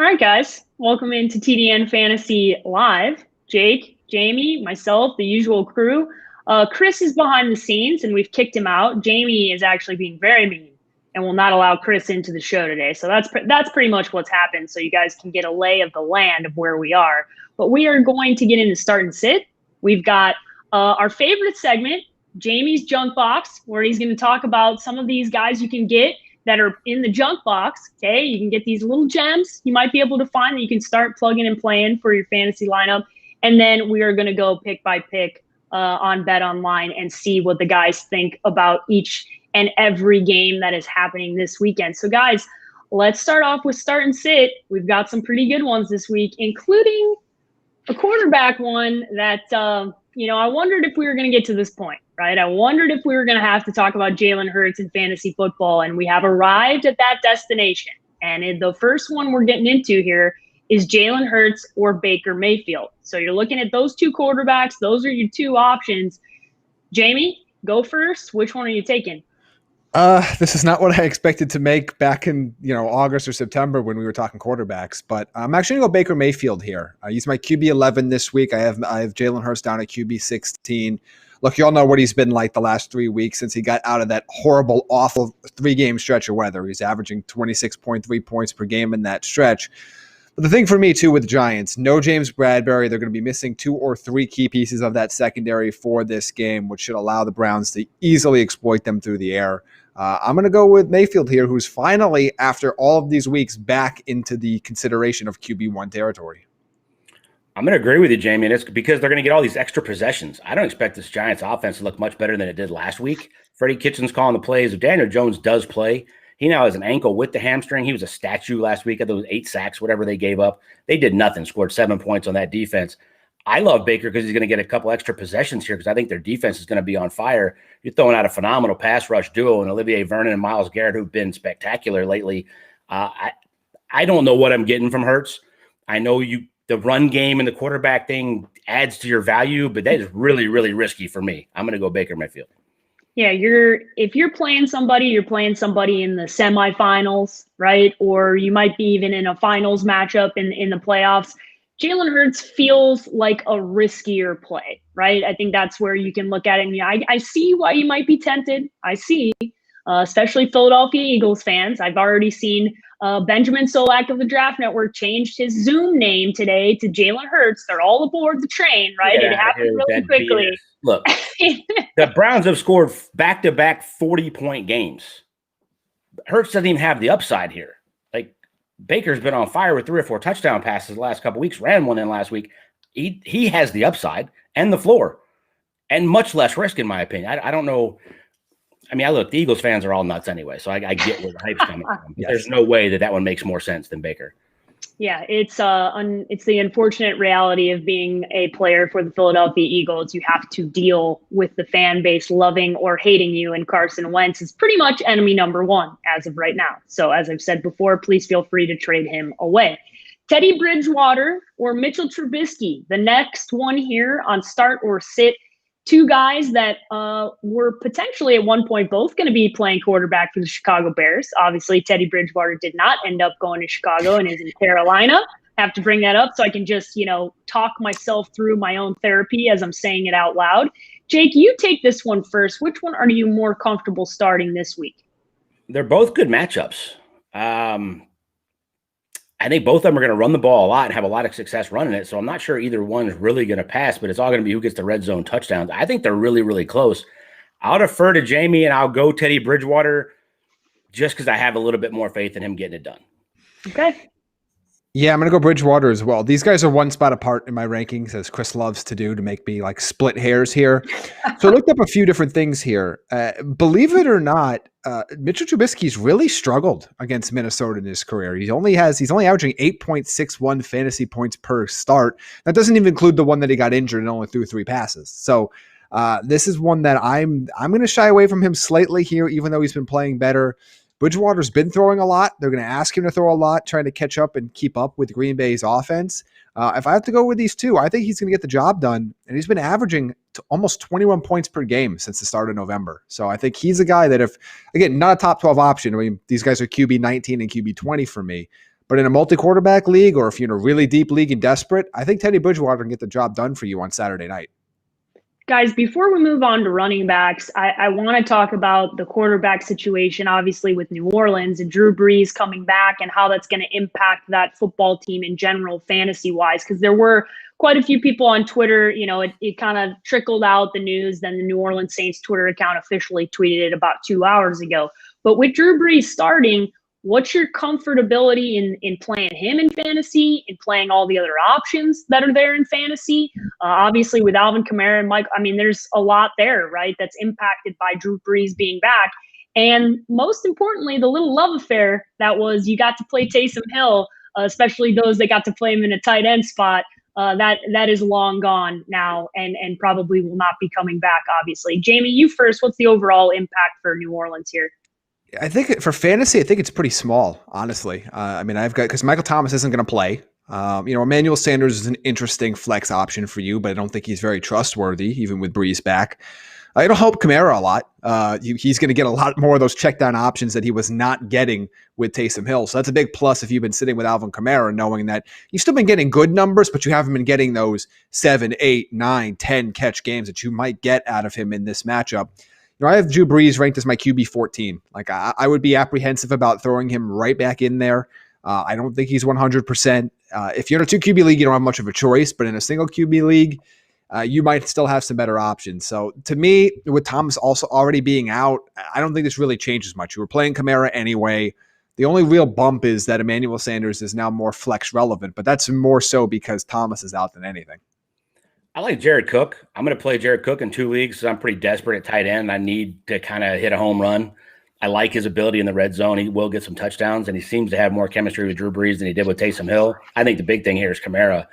All right, guys. Welcome into TDN Fantasy Live. Jake, Jamie, myself, the usual crew. Chris is behind the scenes, and we've kicked him out. Jamie is actually being very mean and will not allow Chris into the show today. So that's pretty much what's happened, so you guys can get a lay of the land of where we are. But we are going to get into start and sit. We've got our favorite segment, Jamie's Junk Box, where he's going to talk about some of these guys you can get that are in the junk box. Okay, you can get these little gems you might be able to find that you can start plugging and playing for your fantasy lineup. And then we are going to go pick by pick on Bet Online and see what the guys think about each and every game that is happening this weekend. So guys, let's start off with start and sit. We've got some pretty good ones this week, including a quarterback one that, I wondered if we were going to get to this point, right? I wondered if we were going to have to talk about Jalen Hurts in fantasy football, and we have arrived at that destination. And the first one we're getting into here is Jalen Hurts or Baker Mayfield. So you're looking at those two quarterbacks. Those are your two options. Jamie, go first. Which one are you taking? This is not what I expected to make back in, August or September when we were talking quarterbacks, but I'm actually going to go Baker Mayfield here. He's my QB 11 this week. I have Jalen Hurts down at QB 16. Look, you all know what he's been like the last 3 weeks since he got out of that horrible, awful 3-game stretch of weather. He's averaging 26.3 points per game in that stretch. But the thing for me, too, with the Giants, no James Bradbury. They're going to be missing 2 or 3 key pieces of that secondary for this game, which should allow the Browns to easily exploit them through the air. I'm going to go with Mayfield here, who's finally, after all of these weeks, back into the consideration of QB1 territory. I'm going to agree with you, Jamie, and it's because they're going to get all these extra possessions. I don't expect this Giants offense to look much better than it did last week. Freddie Kitchens calling the plays. If Daniel Jones does play, he now has an ankle with the hamstring. He was a statue last week at those 8 sacks, whatever they gave up. They did nothing, scored 7 points on that defense. I love Baker because he's going to get a couple extra possessions here because I think their defense is going to be on fire. You're throwing out a phenomenal pass rush duo and Olivier Vernon and Myles Garrett, who've been spectacular lately. I don't know what I'm getting from Hurts. I know the run game and the quarterback thing adds to your value, but that is really, really risky for me. I'm going to go Baker Mayfield. Yeah, if you're playing somebody, you're playing somebody in the semifinals, right? Or you might be even in a finals matchup in the playoffs. Jalen Hurts feels like a riskier play, right? I think that's where you can look at it. And I see why you might be tempted. I see, especially Philadelphia Eagles fans. I've already seen Benjamin Solak of the Draft Network changed his Zoom name today to Jalen Hurts. They're all aboard the train, right? It happened really quickly. Look, the Browns have scored back-to-back 40-point games. Hurts doesn't even have the upside here. Baker's been on fire with 3 or 4 touchdown passes the last couple of weeks, ran one in last week. He has the upside and the floor and much less risk, in my opinion. I don't know. I mean, the Eagles fans are all nuts anyway, so I get where the hype's coming from. Yes. There's no way that one makes more sense than Baker. Yeah, it's the unfortunate reality of being a player for the Philadelphia Eagles. You have to deal with the fan base loving or hating you, and Carson Wentz is pretty much enemy number 1 as of right now. So as I've said before, please feel free to trade him away. Teddy Bridgewater or Mitchell Trubisky, the next one here on start or sit. 2 guys that were potentially at one point both going to be playing quarterback for the Chicago Bears. Obviously, Teddy Bridgewater did not end up going to Chicago and is in Carolina. I have to bring that up so I can just, talk myself through my own therapy as I'm saying it out loud. Jake, you take this one first. Which one are you more comfortable starting this week? They're both good matchups. I think both of them are going to run the ball a lot and have a lot of success running it. So I'm not sure either one is really going to pass, but it's all going to be who gets the red zone touchdowns. I think they're really, really close. I'll defer to Jamie and I'll go Teddy Bridgewater just because I have a little bit more faith in him getting it done. Okay. Yeah, I'm going to go Bridgewater as well. These guys are one spot apart in my rankings, as Chris loves to do, to make me split hairs here. So I looked up a few different things here. Believe it or not, Mitchell Trubisky's really struggled against Minnesota in his career. He's only averaging 8.61 fantasy points per start. That doesn't even include the one that he got injured and only threw 3 passes. So this is one that I'm going to shy away from him slightly here, even though he's been playing better. Bridgewater's been throwing a lot. They're going to ask him to throw a lot, trying to catch up and keep up with Green Bay's offense. If I have to go with these 2, I think he's going to get the job done. And he's been averaging almost 21 points per game since the start of November. So I think he's a guy that not a top 12 option. I mean, these guys are QB 19 and QB 20 for me. But in a multi-quarterback league, or if you're in a really deep league and desperate, I think Teddy Bridgewater can get the job done for you on Saturday night. Guys, before we move on to running backs, I want to talk about the quarterback situation, obviously, with New Orleans and Drew Brees coming back and how that's going to impact that football team in general, fantasy-wise, because there were quite a few people on Twitter. It kind of trickled out the news. Then the New Orleans Saints Twitter account officially tweeted it about 2 hours ago. But with Drew Brees starting, what's your comfortability in playing him in fantasy and playing all the other options that are there in fantasy? Obviously, with Alvin Kamara and Mike, there's a lot there, right, that's impacted by Drew Brees being back. And most importantly, the little love affair that was you got to play Taysom Hill, especially those that got to play him in a tight end spot, that is long gone now and probably will not be coming back, obviously. Jamie, you first. What's the overall impact for New Orleans here? I think for fantasy, I think it's pretty small, honestly. Because Michael Thomas isn't going to play. Emmanuel Sanders is an interesting flex option for you, but I don't think he's very trustworthy, even with Brees back. It'll help Kamara a lot. He's going to get a lot more of those check down options that he was not getting with Taysom Hill. So that's a big plus if you've been sitting with Alvin Kamara, knowing that you've still been getting good numbers, but you haven't been getting those 7, 8, 9, 10 catch games that you might get out of him in this matchup. I have Drew Brees ranked as my QB 14. Like I would be apprehensive about throwing him right back in there. I don't think he's 100%. If you're in a 2 QB league, you don't have much of a choice, but in a single QB league, you might still have some better options. So to me, with Thomas also already being out, I don't think this really changes much. You were playing Kamara anyway. The only real bump is that Emmanuel Sanders is now more flex relevant, but that's more so because Thomas is out than anything. I like Jared Cook. I'm going to play Jared Cook in 2 leagues. So I'm pretty desperate at tight end. I need to kind of hit a home run. I like his ability in the red zone. He will get some touchdowns, and he seems to have more chemistry with Drew Brees than he did with Taysom Hill. I think the big thing here is Kamara.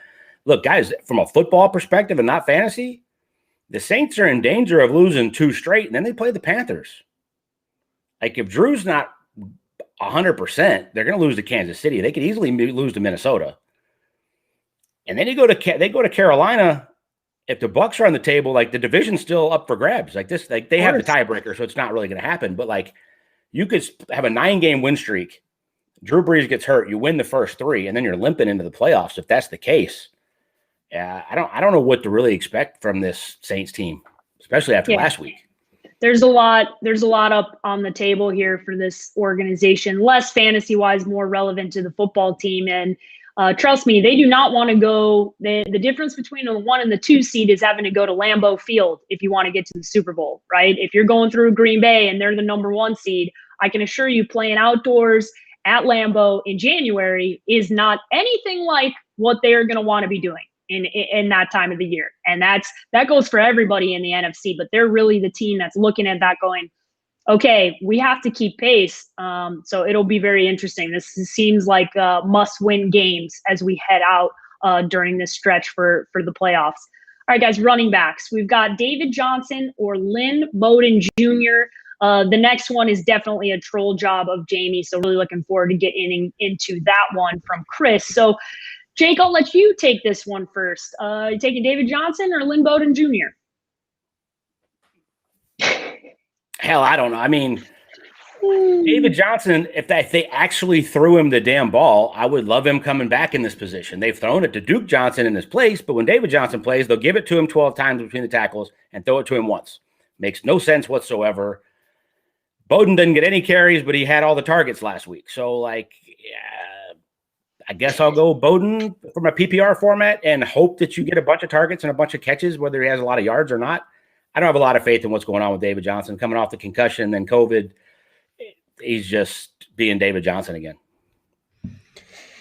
Look, guys, from a football perspective and not fantasy, the Saints are in danger of losing 2 straight, and then they play the Panthers. Like, if Drew's not 100%, they're going to lose to Kansas City. They could easily lose to Minnesota. And then they go to Carolina. If the Bucs are on the table, like the division's still up for grabs. Like this, like they have the tiebreaker, so it's not really going to happen. But like you could have a 9-game win streak. Drew Brees gets hurt, you win the first 3, and then you're limping into the playoffs. If that's the case, I don't know what to really expect from this Saints team, especially after last week. There's a lot up on the table here for this organization, less fantasy wise, more relevant to the football team. And trust me, they do not want to go. The difference between the 1 and the 2 seed is having to go to Lambeau Field if you want to get to the Super Bowl, right? If you're going through Green Bay and they're the number 1 seed, I can assure you playing outdoors at Lambeau in January is not anything like what they're going to want to be doing in that time of the year. And that goes for everybody in the NFC, but they're really the team that's looking at that going, okay, we have to keep pace. So it'll be very interesting. This seems like must-win games as we head out during this stretch for the playoffs. All right, guys, running backs. We've got David Johnson or Lynn Bowden Jr. The next one is definitely a troll job of Jamie, so really looking forward to getting into that one from Chris. So, Jake, I'll let you take this one first. You taking David Johnson or Lynn Bowden Jr.? Hell, I don't know. I mean, David Johnson, if they actually threw him the damn ball, I would love him coming back in this position. They've thrown it to Duke Johnson in his place, but when David Johnson plays, they'll give it to him 12 times between the tackles and throw it to him once. Makes no sense whatsoever. Bowden didn't get any carries, but he had all the targets last week. So, I guess I'll go Bowden from a PPR format and hope that you get a bunch of targets and a bunch of catches, whether he has a lot of yards or not. I don't have a lot of faith in what's going on with David Johnson coming off the concussion and then COVID. He's just being David Johnson again.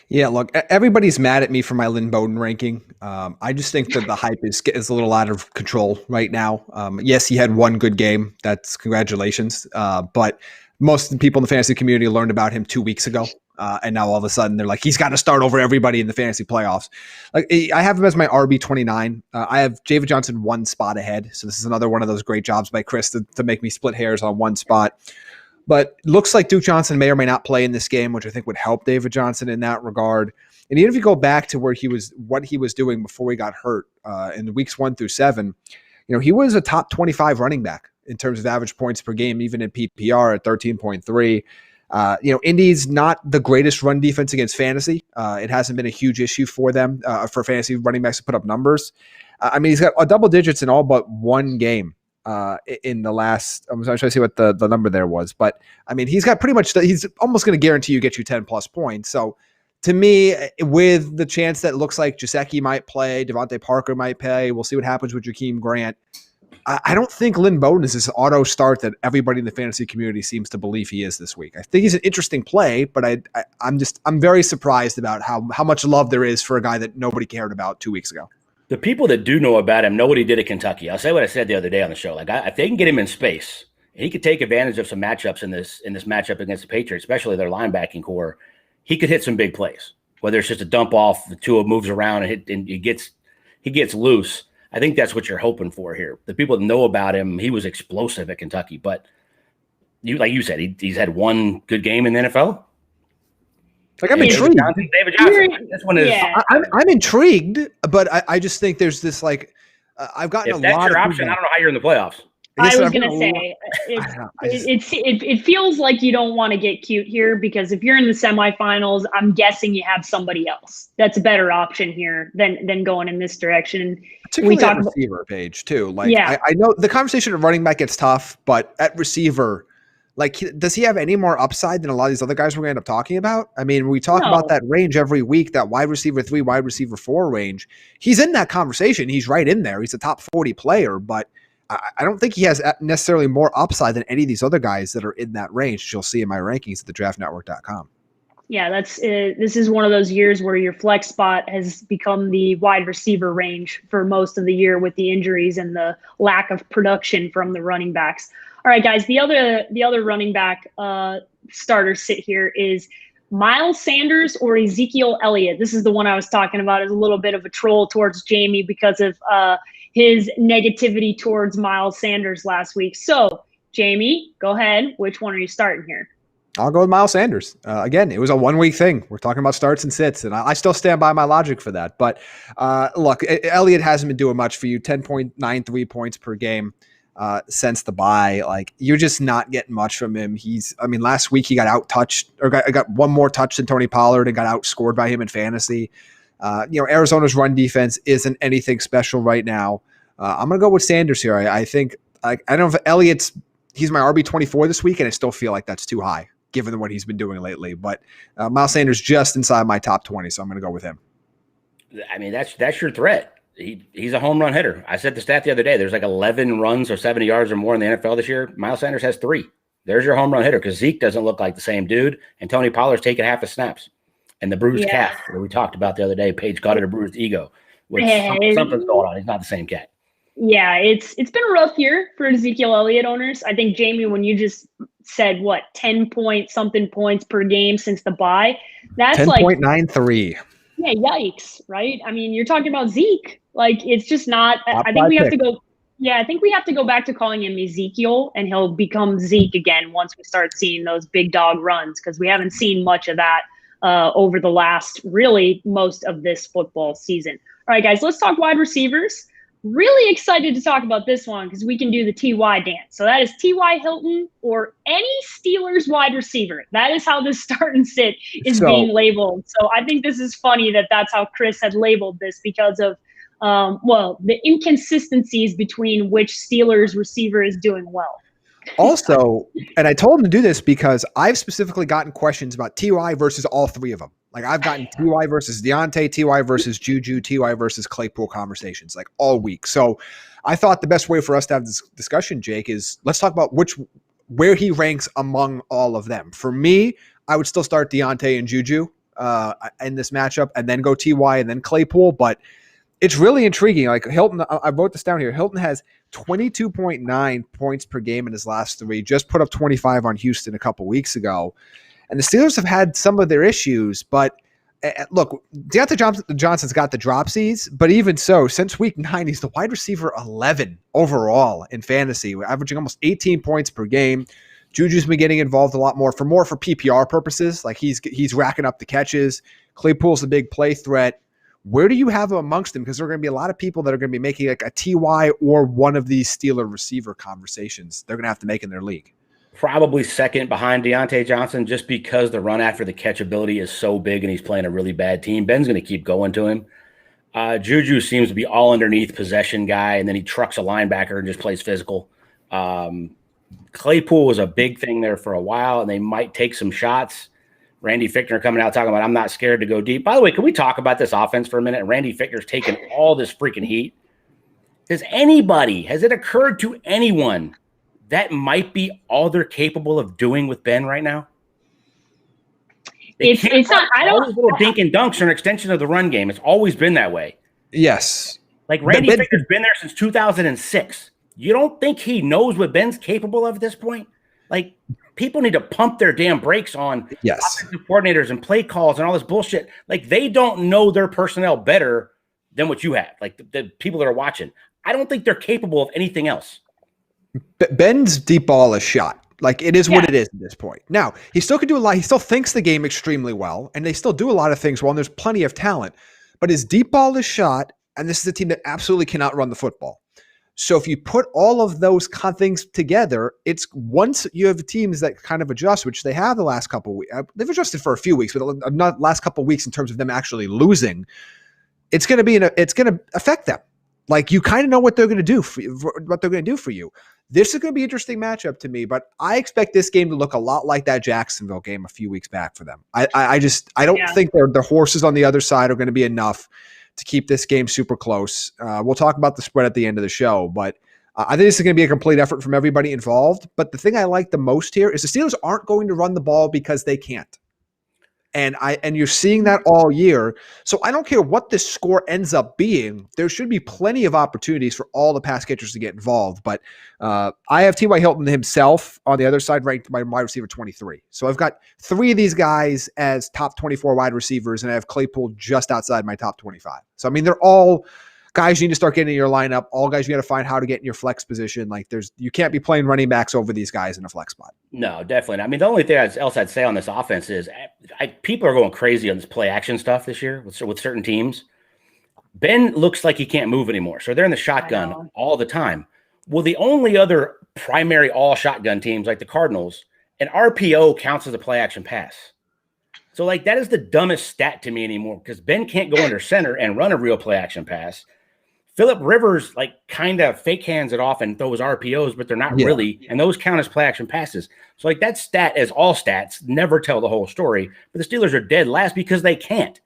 Yeah, look, everybody's mad at me for my Lynn Bowden ranking. I just think that the hype is a little out of control right now. Yes, he had 1 good game. That's congratulations. But most of the people in the fantasy community learned about him 2 weeks ago. And now all of a sudden they're like, he's got to start over everybody in the fantasy playoffs. Like I have him as my RB 29. I have David Johnson 1 spot ahead. So this is another one of those great jobs by Chris to make me split hairs on 1 spot. But looks like Duke Johnson may or may not play in this game, which I think would help David Johnson in that regard. And even if you go back to what he was doing before he got hurt in weeks 1 through 7, he was a top 25 running back in terms of average points per game, even in PPR at 13.3. Indy's not the greatest run defense against fantasy. It hasn't been a huge issue for them, for fantasy running backs to put up numbers. He's got double digits in all but one game in the last. I'm trying to see what the number there was, but he's got pretty much. He's almost going to guarantee you get you 10 plus points. So to me, with the chance that it looks like Gesicki might play, Devontae Parker might play, we'll see what happens with Jakeem Grant. I don't think Lynn Bowden is this auto start that everybody in the fantasy community seems to believe he is this week. I think he's an interesting play, but I'm very surprised about how much love there is for a guy that nobody cared about 2 weeks ago. The people that do know about him know what he did at Kentucky. I'll say what I said the other day on the show. Like, if they can get him in space, he could take advantage of some matchups in this matchup against the Patriots, especially their linebacking core. He could hit some big plays, whether it's just a dump off, the Tua moves around and he gets loose. I think that's what you're hoping for here. The people that know about him, he was explosive at Kentucky, but like you said, he's had one good game in the NFL. Like, I'm intrigued. David Johnson. This one is. Yeah. I'm intrigued, but I just think there's this I've gotten if that's your option, I don't know how you're in the playoffs. I was going to say, it feels like you don't want to get cute here, because if you're in the semifinals, I'm guessing you have somebody else that's a better option here than going in this direction. Particularly we talk at receiver page too. I know the conversation of running back gets tough, but at receiver, does he have any more upside than a lot of these other guys we're going to end up talking about? We talk about that range every week, that wide receiver 3, wide receiver 4 range. He's in that conversation. He's right in there. He's a top 40 player, but I don't think he has necessarily more upside than any of these other guys that are in that range. You'll see in my rankings at thedraftnetwork.com. Yeah, this is one of those years where your flex spot has become the wide receiver range for most of the year with the injuries and the lack of production from the running backs. All right, guys, the other running back starter sit here is Miles Sanders or Ezekiel Elliott. This is the one I was talking about as a little bit of a troll towards Jamie because of his negativity towards Miles Sanders last week. So, Jamie, go ahead. Which one are you starting here? I'll go with Miles Sanders. Again, it was a 1 week thing. We're talking about starts and sits, and I still stand by my logic for that. But look, Elliott hasn't been doing much for you. 10.93 points per game since the bye. You're just not getting much from him. Last week he got out-touched, or got one more touch than Tony Pollard and got outscored by him in fantasy. Arizona's run defense isn't anything special right now. I'm going to go with Sanders here. I think I don't know if Elliott's he's my RB24 this week, and I still feel like that's too high given what he's been doing lately. But Miles Sanders just inside my top 20, so I'm going to go with him. That's your threat. He's a home run hitter. I said the stat the other day. There's 11 runs or 70 yards or more in the NFL this year. Miles Sanders has 3. There's your home run hitter, because Zeke doesn't look like the same dude, and Tony Pollard's taken half the snaps. And the bruised calf that we talked about the other day, Paige Goddard, a bruised ego, which something's going on. He's not the same cat. Yeah, it's been a rough year for Ezekiel Elliott owners. I think, Jamie, when you just said 10 point something points per game since the bye, that's 10.93. Yeah, yikes, right? You're talking about Zeke. It's just not. I think we have to go. Yeah, I think we have to go back to calling him Ezekiel, and he'll become Zeke again once we start seeing those big dog runs, because we haven't seen much of that over the last, really, most of this football season. All right, guys, let's talk wide receivers. Really excited to talk about this one because we can do the TY dance. So that is T.Y. Hilton or any Steelers wide receiver. That is how this start and sit is being labeled. So I think this is funny that that's how Chris had labeled this, because of the inconsistencies between which Steelers receiver is doing well. Also, and I told him to do this because I've specifically gotten questions about T.Y. versus all 3 of them. I've gotten T.Y. versus Deontay, T.Y. versus Juju, T.Y. versus Claypool conversations all week. So I thought the best way for us to have this discussion, Jake, is let's talk about where he ranks among all of them. For me, I would still start Deontay and Juju in this matchup, and then go T.Y. and then Claypool. But it's really intriguing. Hilton, I wrote this down here. Hilton has 22.9 points per game in his last 3, just put up 25 on Houston a couple weeks ago. And the Steelers have had some of their issues, but look, Deontay Johnson's got the dropsies, but even so, since week 9, he's the wide receiver 11 overall in fantasy, averaging almost 18 points per game. Juju's been getting involved a lot more for PPR purposes. He's racking up the catches. Claypool's the big play threat. Where do you have him amongst them? Because there are going to be a lot of people that are going to be making a TY or one of these Steeler receiver conversations they're going to have to make in their league. Probably second behind Deontay Johnson, just because the run after the catch ability is so big and he's playing a really bad team. Ben's going to keep going to him. Juju seems to be all underneath possession guy, and then he trucks a linebacker and just plays physical. Claypool was a big thing there for a while, and they might take some shots. Randy Fichtner coming out talking about, I'm not scared to go deep. By the way, can we talk about this offense for a minute? Randy Fichtner's taking all this freaking heat. Has it occurred to anyone that might be all they're capable of doing with Ben right now? It's not. I don't. Those little dink and dunks are an extension of the run game. It's always been that way. Yes. Like Randy Fichtner's been there since 2006. You don't think he knows what Ben's capable of at this point? Like, people need to pump their damn brakes on offensive coordinators and play calls and all this bullshit. Like, they don't know their personnel better than what you have. Like, the people that are watching. I don't think they're capable of anything else. Ben's deep ball is shot. Like, it is what it is at this point. Now, he still can do a lot. He still thinks the game extremely well, and they still do a lot of things well, and there's plenty of talent. But his deep ball is shot, and this is a team that absolutely cannot run the football. So if you put all of those things together, it's once you have teams that kind of adjust, which they have the last couple of weeks. They've adjusted for a few weeks, but not last couple of weeks in terms of them actually losing. It's going to affect them. Like, you kind of know what they're going to do for you. This is going to be an interesting matchup to me, but I expect this game to look a lot like that Jacksonville game a few weeks back for them. I don't think the horses on the other side are going to be enough to keep this game super close. We'll talk about the spread at the end of the show, but I think this is going to be a complete effort from everybody involved. But the thing I like the most here is the Steelers aren't going to run the ball because they can't. And you're seeing that all year. So I don't care what this score ends up being. There should be plenty of opportunities for all the pass catchers to get involved. But I have T.Y. Hilton himself on the other side ranked my wide receiver 23. So I've got 3 of these guys as top 24 wide receivers, and I have Claypool just outside my top 25. So, I mean, they're all guys you need to start getting in your lineup. All guys you got to find how to get in your flex position. Like, you can't be playing running backs over these guys in a flex spot. No, definitely not. I mean, the only thing else I'd say on this offense is people are going crazy on this play action stuff this year with certain teams. Ben looks like he can't move anymore. So they're in the shotgun all the time. Well, the only other primary all shotgun teams like the Cardinals, an RPO counts as a play action pass. So, like, that is the dumbest stat to me anymore because Ben can't go under center and run a real play action pass. Phillip Rivers, like, kind of fake hands it off and throws RPOs, but they're not really, and those count as play action passes. So, like, that stat, as all stats, never tell the whole story. But the Steelers are dead last because they can't.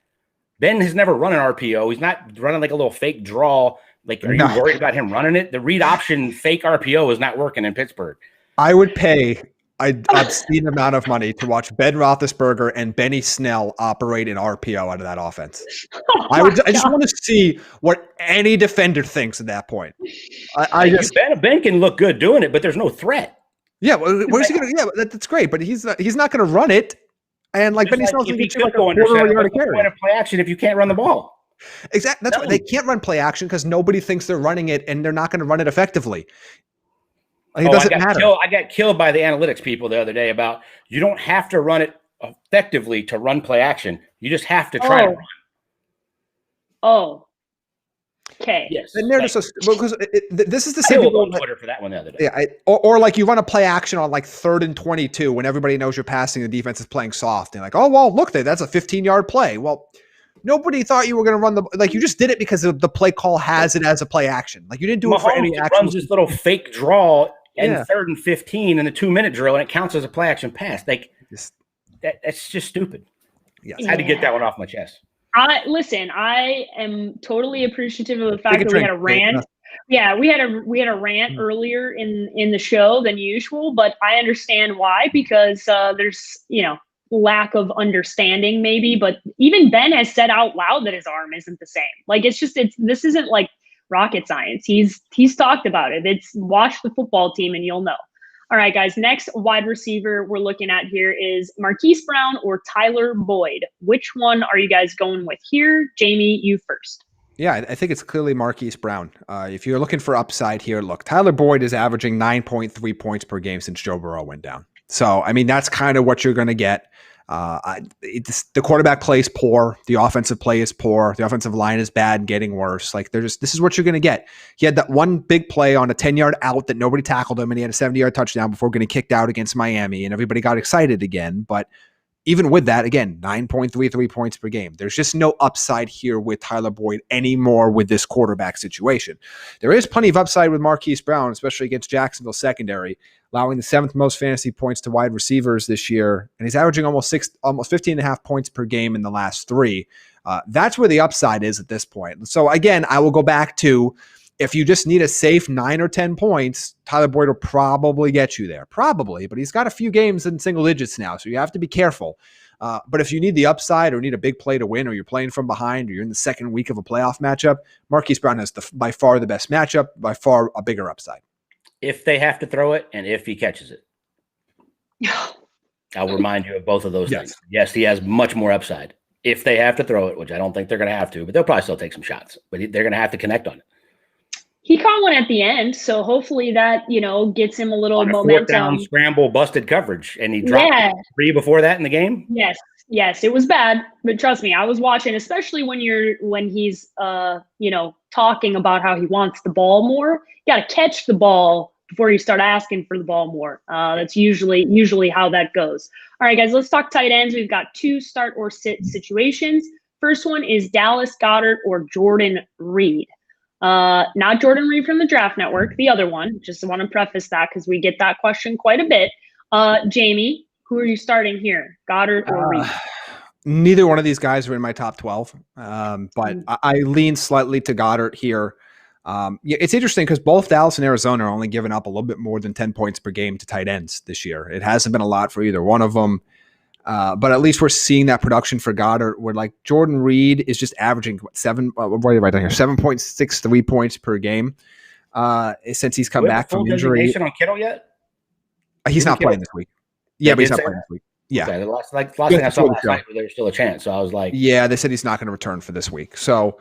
Ben has never run an RPO. He's not running like a little fake draw. Like, are you worried about him running it? The read option fake RPO is not working in Pittsburgh. I would pay an obscene amount of money to watch Ben Roethlisberger and Benny Snell operate an RPO out of that offense. I just want to see what any defender thinks at that point. Ben can look good doing it, but there's no threat. Yeah, where's he going to? Yeah, that's great, but he's not going to run it. And like Benny Snell's going to get like a quarter yard of carry. Play action if you can't run the ball. Exactly. That's why they can't run play action because nobody thinks they're running it, and they're not going to run it effectively. It doesn't matter. I got killed by the analytics people the other day about you don't have to run it effectively to run play action. You just have to try to run. Oh. Okay. Yes. And they're just because this is the same people on Twitter for that one the other day. Yeah, or like you run a play action on like 3rd and 22 when everybody knows you're passing, the defense is playing soft, and like, oh well, look, that's a 15-yard play. Well, nobody thought you were going to run you just did it because the play call has it as a play action. Like, you didn't do it for any action. Runs this little fake draw in 3rd and 15 in the 2-minute drill, and it counts as a play action pass. Like, that's just stupid. Yes. I had to get that one off my chest. I am totally appreciative of the fact that we had a rant. Yeah, we had a rant earlier in the show than usual, but I understand why, because there's lack of understanding maybe, but even Ben has said out loud that his arm isn't the same. Like, this isn't like rocket science. He's talked about it. It's watch the football team and you'll know. All right, guys, next wide receiver we're looking at here is Marquis Brown or Tyler Boyd. Which one are you guys going with here? Jamie, you first. Yeah, I think it's clearly Marquis Brown. If you're looking for upside here, look, Tyler Boyd is averaging 9.3 points per game since Joe Burrow went down. So, I mean, that's kind of what you're going to get. The quarterback play is poor. The offensive play is poor. The offensive line is bad, getting worse. Like this is what you're going to get. He had that one big play on a 10-yard out that nobody tackled him, and he had a 70-yard touchdown before getting kicked out against Miami, and everybody got excited again. But even with that, again, 9.33 points per game. There's just no upside here with Tyler Boyd anymore with this quarterback situation. There is plenty of upside with Marquis Brown, especially against Jacksonville secondary, allowing the 7th most fantasy points to wide receivers this year. And he's averaging almost 15.5 points per game in the last 3. That's where the upside is at this point. So again, I will go back to, if you just need a safe 9 or 10 points, Tyler Boyd will probably get you there. Probably, but he's got a few games in single digits now, so you have to be careful. But if you need the upside or need a big play to win, or you're playing from behind, or you're in the second week of a playoff matchup, Marquis Brown has by far the best matchup, by far a bigger upside. If they have to throw it, and if he catches it. I'll remind you of both of those things. Yes, he has much more upside. If they have to throw it, which I don't think they're going to have to, but they'll probably still take some shots. But they're going to have to connect on it. He caught one at the end, so hopefully that, gets him a little momentum. 4th down scramble, busted coverage, and he dropped 3 before that in the game. Yes, it was bad, but trust me, I was watching, especially when he's talking about how he wants the ball more. You got to catch the ball before you start asking for the ball more. That's usually how that goes. All right, guys, let's talk tight ends. We've got 2 start or sit situations. First one is Dallas Goddard or Jordan Reed. Not Jordan Reed from the Draft Network, the other one. Just want to preface that because we get that question quite a bit. Jamie, who are you starting here, Goddard or Reed? Neither one of these guys are in my top 12, but I lean slightly to Goddard here. It's interesting because both Dallas and Arizona are only giving up a little bit more than 10 points per game to tight ends this year. It hasn't been a lot for either one of them. But at least we're seeing that production for Goddard, where like Jordan Reed is just averaging 7.63 points per game since he's come back from injury. On Kittle yet? He's not playing this week. Yeah, but he's not playing this week. Yeah, okay, the last thing I saw last night, there's still a chance. So I was like, yeah, they said he's not going to return for this week. So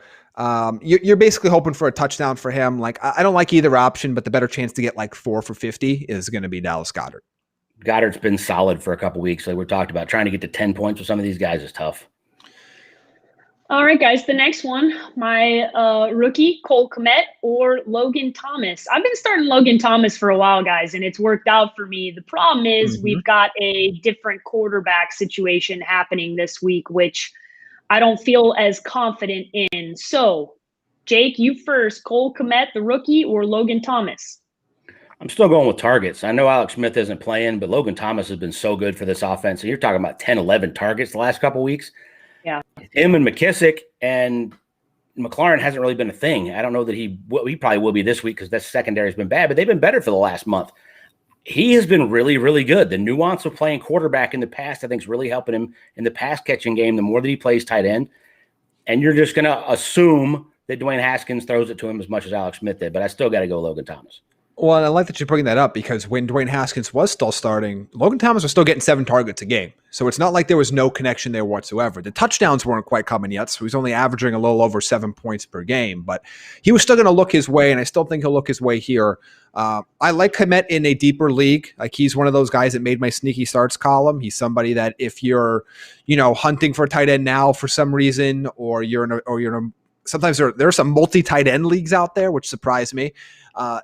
you're basically hoping for a touchdown for him. Like I don't like either option, but the better chance to get like 4 for 50 is going to be Dallas Goddard. Goddard's been solid for a couple weeks. Like we talked about, trying to get to 10 points with some of these guys is tough. All right, guys, the next one, my rookie, Cole Kmet or Logan Thomas. I've been starting Logan Thomas for a while, guys, and it's worked out for me. The problem is we've got a different quarterback situation happening this week, which I don't feel as confident in. So, Jake, you first, Cole Kmet, the rookie, or Logan Thomas? I'm still going with targets. I know Alex Smith isn't playing, but Logan Thomas has been so good for this offense. And you're talking about 10, 11 targets the last couple of weeks. Yeah. Him and McKissick and McLaurin hasn't really been a thing. I don't know that he probably will be this week because that secondary has been bad, but they've been better for the last month. He has been really, really good. The nuance of playing quarterback in the past, I think, is really helping him in the pass catching game the more that he plays tight end. And you're just going to assume that Dwayne Haskins throws it to him as much as Alex Smith did, but I still got to go Logan Thomas. Well, and I like that you're bringing that up because when Dwayne Haskins was still starting, Logan Thomas was still getting 7 targets a game. So it's not like there was no connection there whatsoever. The touchdowns weren't quite coming yet, so he's only averaging a little over 7 points per game. But he was still going to look his way, and I still think he'll look his way here. I like Kmet in a deeper league. Like he's one of those guys that made my sneaky starts column. He's somebody that if you're, hunting for a tight end now for some reason, or you're in a sometimes there are some multi-tight end leagues out there, which surprised me.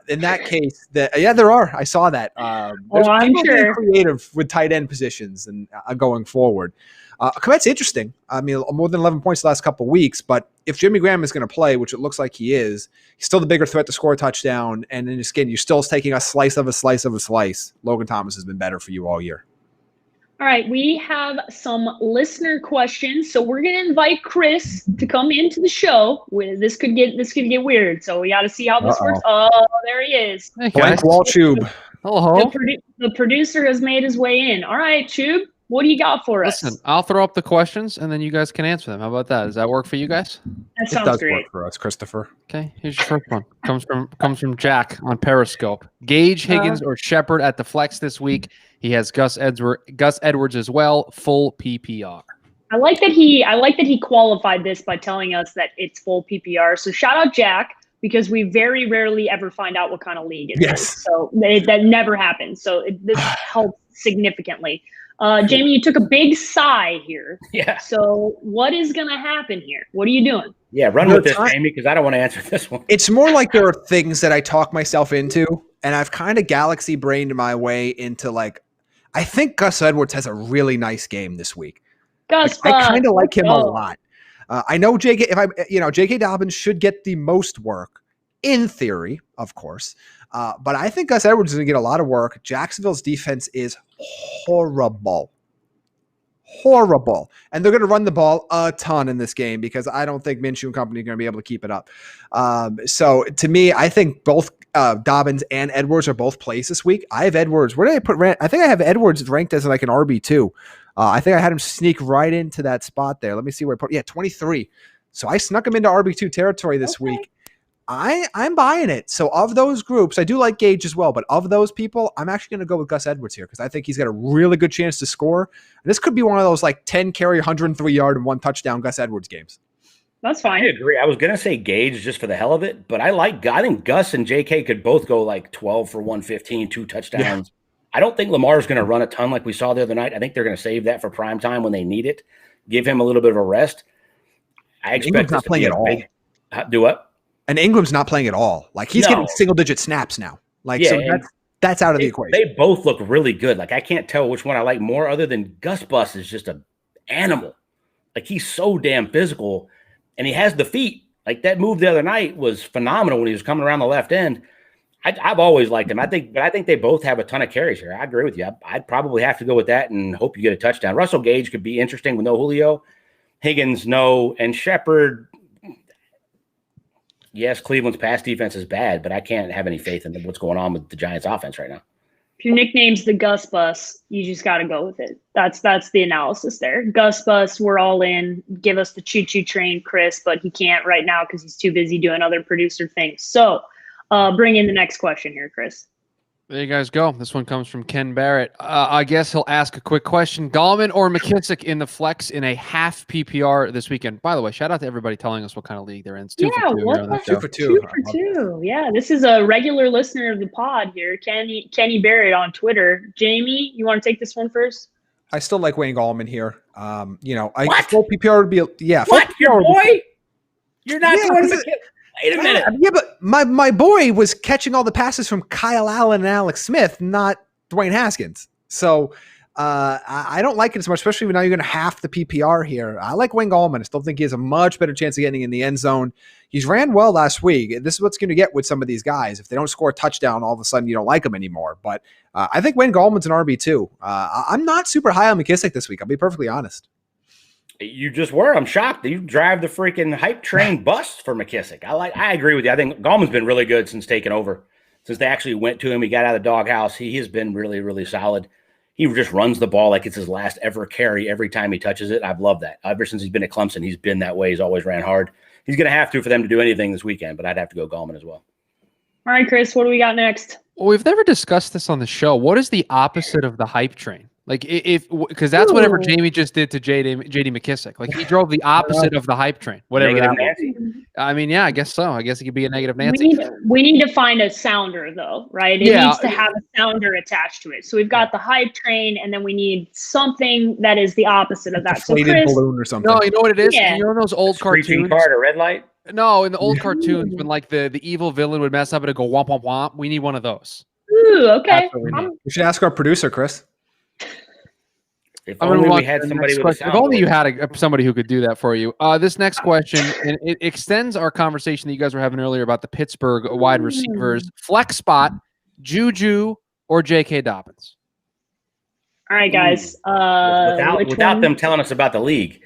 In that case, there are. I saw that. There's people being creative with tight end positions and going forward. Kmet's interesting. I mean, more than 11 points the last couple of weeks, but if Jimmy Graham is going to play, which it looks like he is, he's still the bigger threat to score a touchdown. And then again, you're still taking a slice of a slice of a slice. Logan Thomas has been better for you all year. All right, we have some listener questions, so we're gonna invite Chris to come into the show. This could get weird, so we got to see how this works. Oh, there he is. Hey, Blank wall tube. Hello. The producer has made his way in. All right, Tube, what do you got for us? Listen, I'll throw up the questions, and then you guys can answer them. How about that? Does that work for you guys? That sounds great. Work for us, Christopher. Okay, here's your first one. Comes from Jack on Periscope. Gage, Higgins, or Shepard at the flex this week. He has Gus Edwards as well, full PPR. I like that he qualified this by telling us that it's full PPR. So shout out Jack, because we very rarely ever find out what kind of league it is. So that never happens. So this helps significantly. Jamie, you took a big sigh here. Yeah. So what is going to happen here? What are you doing? Yeah, run with this, Jamie, because I don't want to answer this one. It's more like there are things that I talk myself into, and I've kind of galaxy brained my way into like, I think Gus Edwards has a really nice game this week. Gus, I kind of like him a lot. I know J.K. Dobbins should get the most work in theory, of course. But I think Gus Edwards is going to get a lot of work. Jacksonville's defense is horrible. And they're going to run the ball a ton in this game because I don't think Minshew and company are going to be able to keep it up. So to me, I think both Dobbins and Edwards are both plays this week. I have Edwards. Where did I put I think I have Edwards ranked as like an RB2. I think I had him sneak right into that spot there. Let me see where I put. Yeah, 23. So I snuck him into RB2 territory this week. I'm buying it. So of those groups, I do like Gage as well, but of those people, I'm actually going to go with Gus Edwards here because I think he's got a really good chance to score. And this could be one of those like 10 carry, 103 yard and 1 touchdown Gus Edwards games. That's fine. I agree. I was going to say Gage just for the hell of it, but I think Gus and JK could both go like 12 for 115, 2 touchdowns. Yeah. I don't think Lamar's going to run a ton like we saw the other night. I think they're going to save that for prime time when they need it. Give him a little bit of a rest. I expect not playing at all. Do what? And Ingram's not playing at all. Like he's getting single-digit snaps now. Like so that's out of the equation. They both look really good. Like I can't tell which one I like more, other than Gus Bus is just an animal. Like he's so damn physical, and he has the feet. Like that move the other night was phenomenal when he was coming around the left end. I've always liked him. I think they both have a ton of carries here. I agree with you. I'd probably have to go with that and hope you get a touchdown. Russell Gage could be interesting with no Julio. Higgins, no, and Shepard. Yes, Cleveland's pass defense is bad, but I can't have any faith in what's going on with the Giants' offense right now. If your nickname's the Gus Bus, you just got to go with it. That's the analysis there. Gus Bus, we're all in. Give us the choo-choo train, Chris, but he can't right now because he's too busy doing other producer things. So bring in the next question here, Chris. There you guys go. This one comes from Ken Barrett. I guess he'll ask a quick question. Gallman or McKissick in the flex in a half PPR this weekend? By the way, shout out to everybody telling us what kind of league they're in. It's 2 for 2. 2 for 2. Yeah, this is a regular listener of the pod here, Kenny Barrett on Twitter. Jamie, you want to take this one first? I still like Wayne Gallman here. Full PPR would be what? Your boy? You're not going to McKissick. Wait a minute. Yeah, but my boy was catching all the passes from Kyle Allen and Alex Smith, not Dwayne Haskins. So I don't like it as much, especially when now you're going to half the PPR here. I like Wayne Gallman. I still think he has a much better chance of getting in the end zone. He's ran well last week. This is what's going to get with some of these guys. If they don't score a touchdown, all of a sudden you don't like them anymore. But I think Wayne Gallman's an RB2. I'm not super high on McKissick this week. I'll be perfectly honest. You just were. I'm shocked. You drive the freaking hype train bus for McKissick. I agree with you. I think Gallman's been really good since taking over. Since they actually went to him, he got out of the doghouse. He has been really, really solid. He just runs the ball like it's his last ever carry every time he touches it. I've loved that. Ever since he's been at Clemson, he's been that way. He's always ran hard. He's going to have to for them to do anything this weekend, but I'd have to go Gallman as well. All right, Chris, what do we got next? Well, we've never discussed this on the show. What is the opposite of the hype train? Like because that's whatever Jamie just did to JD McKissick. Like he drove the opposite of the hype train. Whatever that was. I mean, yeah, I guess so. I guess it could be a negative Nancy. We need to find a sounder though, right? It needs to have a sounder attached to it. So we've got the hype train, and then we need something that is the opposite of that. So Chris, balloon or something. No, you know what it is? Yeah. You know those old cartoons? Card, a red light? No, in the old cartoons when like the evil villain would mess up and it'd go womp womp womp. We need one of those. Ooh, okay. We should ask our producer, Chris. If only we had somebody with a If only you had somebody who could do that for you. This next question, and it extends our conversation that you guys were having earlier about the Pittsburgh wide receivers. Flex spot, Juju or J.K. Dobbins? All right, guys. Without them telling us about the league.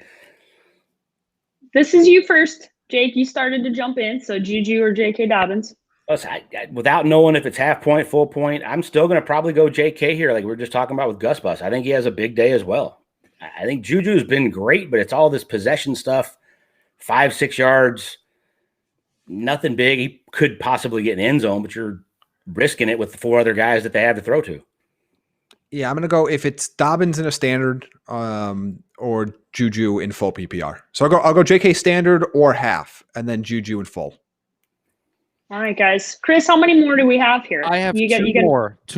This is you first. Jake, you started to jump in, so Juju or J.K. Dobbins? Without knowing if it's half point, full point, I'm still going to probably go JK here, like we were just talking about with Gus Bus. I think he has a big day as well. I think Juju's been great, but it's all this possession stuff, 5-6 yards, nothing big. He could possibly get an end zone, but you're risking it with the 4 other guys that they have to throw to. Yeah, I'm going to go if it's Dobbins in a standard or Juju in full PPR. So I'll go JK standard or half, and then Juju in full. All right, guys. Chris, how many more do we have here? I have two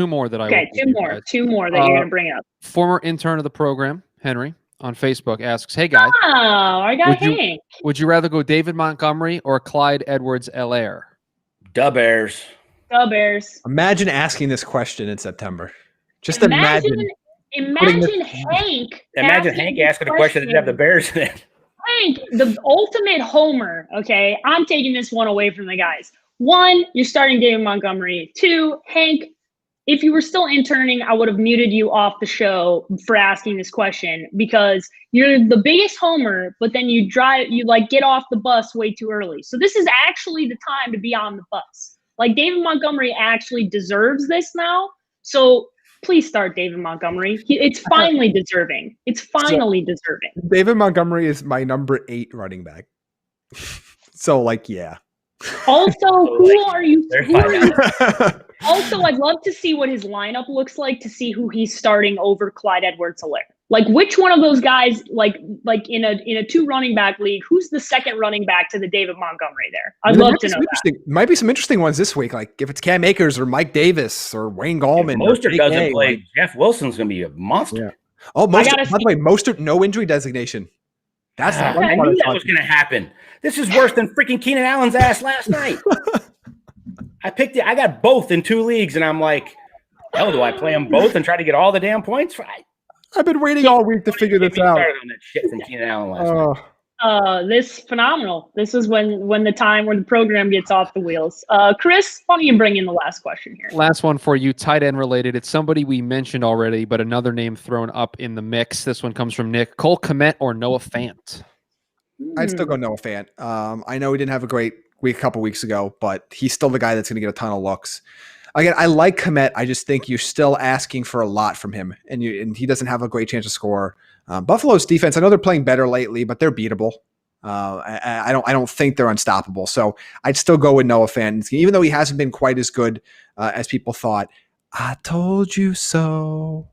more that I okay, two more that you're going to bring up. Former intern of the program, Henry, on Facebook asks, "Hey guys, I got Hank. Would you rather go David Montgomery or Clyde Edwards-Helaire?" Da Bears. Imagine asking this question in September. Just imagine Hank. Imagine Hank asking a question that didn't have the Bears in it. Hank, the ultimate homer. Okay, I'm taking this one away from the guys. 1, you're starting David Montgomery. 2, Hank, if you were still interning, I would have muted you off the show for asking this question because you're the biggest homer, but then you get off the bus way too early. So this is actually the time to be on the bus. Like David Montgomery actually deserves this now. So please start David Montgomery. It's finally deserving. Deserving. David Montgomery is my number 8 running back. So yeah. Also, who are you? Also, I'd love to see what his lineup looks like to see who he's starting over Clyde Edwards-Helaire. Like which one of those guys, like in a 2 running back league, who's the second running back to the David Montgomery there? I'd love to know that. Might be some interesting ones this week. Like if it's Cam Akers or Mike Davis or Wayne Gallman. If Mostert doesn't play, Jeff Wilson's going to be a monster. Yeah. Oh, by the way, Mostert, no injury designation. That's I knew that was going to happen. This is worse than freaking Keenan Allen's ass last night. I got both in 2 leagues, and I'm like, hell, do I play them both and try to get all the damn points? I've been waiting all week to figure this out. On that shit from Keenan Allen last night. This phenomenal. This is when the time where the program gets off the wheels. Chris, why don't you bring in the last question here? Last one for you, tight end related. It's somebody we mentioned already, but another name thrown up in the mix. This one comes from Nick. Cole Kmet or Noah Fant? I'd still go Noah Fant. I know he didn't have a great week a couple weeks ago, but he's still the guy that's going to get a ton of looks. Again, I like Kmet. I just think you're still asking for a lot from him, and he doesn't have a great chance to score. Buffalo's defense, I know they're playing better lately, but they're beatable. I don't think they're unstoppable. So I'd still go with Noah Fant, even though he hasn't been quite as good as people thought. I told you so.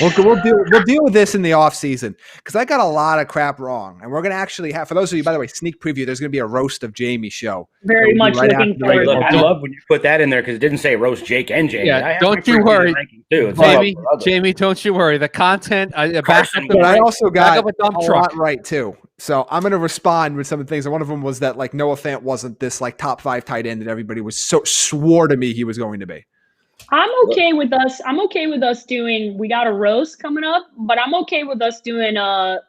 We'll deal with this in the off season because I got a lot of crap wrong, and we're going to actually have, for those of you, by the way, sneak preview. There's going to be a roast of Jamie show. Very much looking forward to that. I love when you put that in there because it didn't say roast Jake and Jamie. Yeah, don't you worry, Jamie. Don't you worry. The content. But I also got a lot right too. So I'm going to respond with some of the things. And one of them was that Noah Fant wasn't this top 5 tight end that everybody was swore to me he was going to be. I'm okay with us doing, we got a roast coming up, but I'm okay with us doing,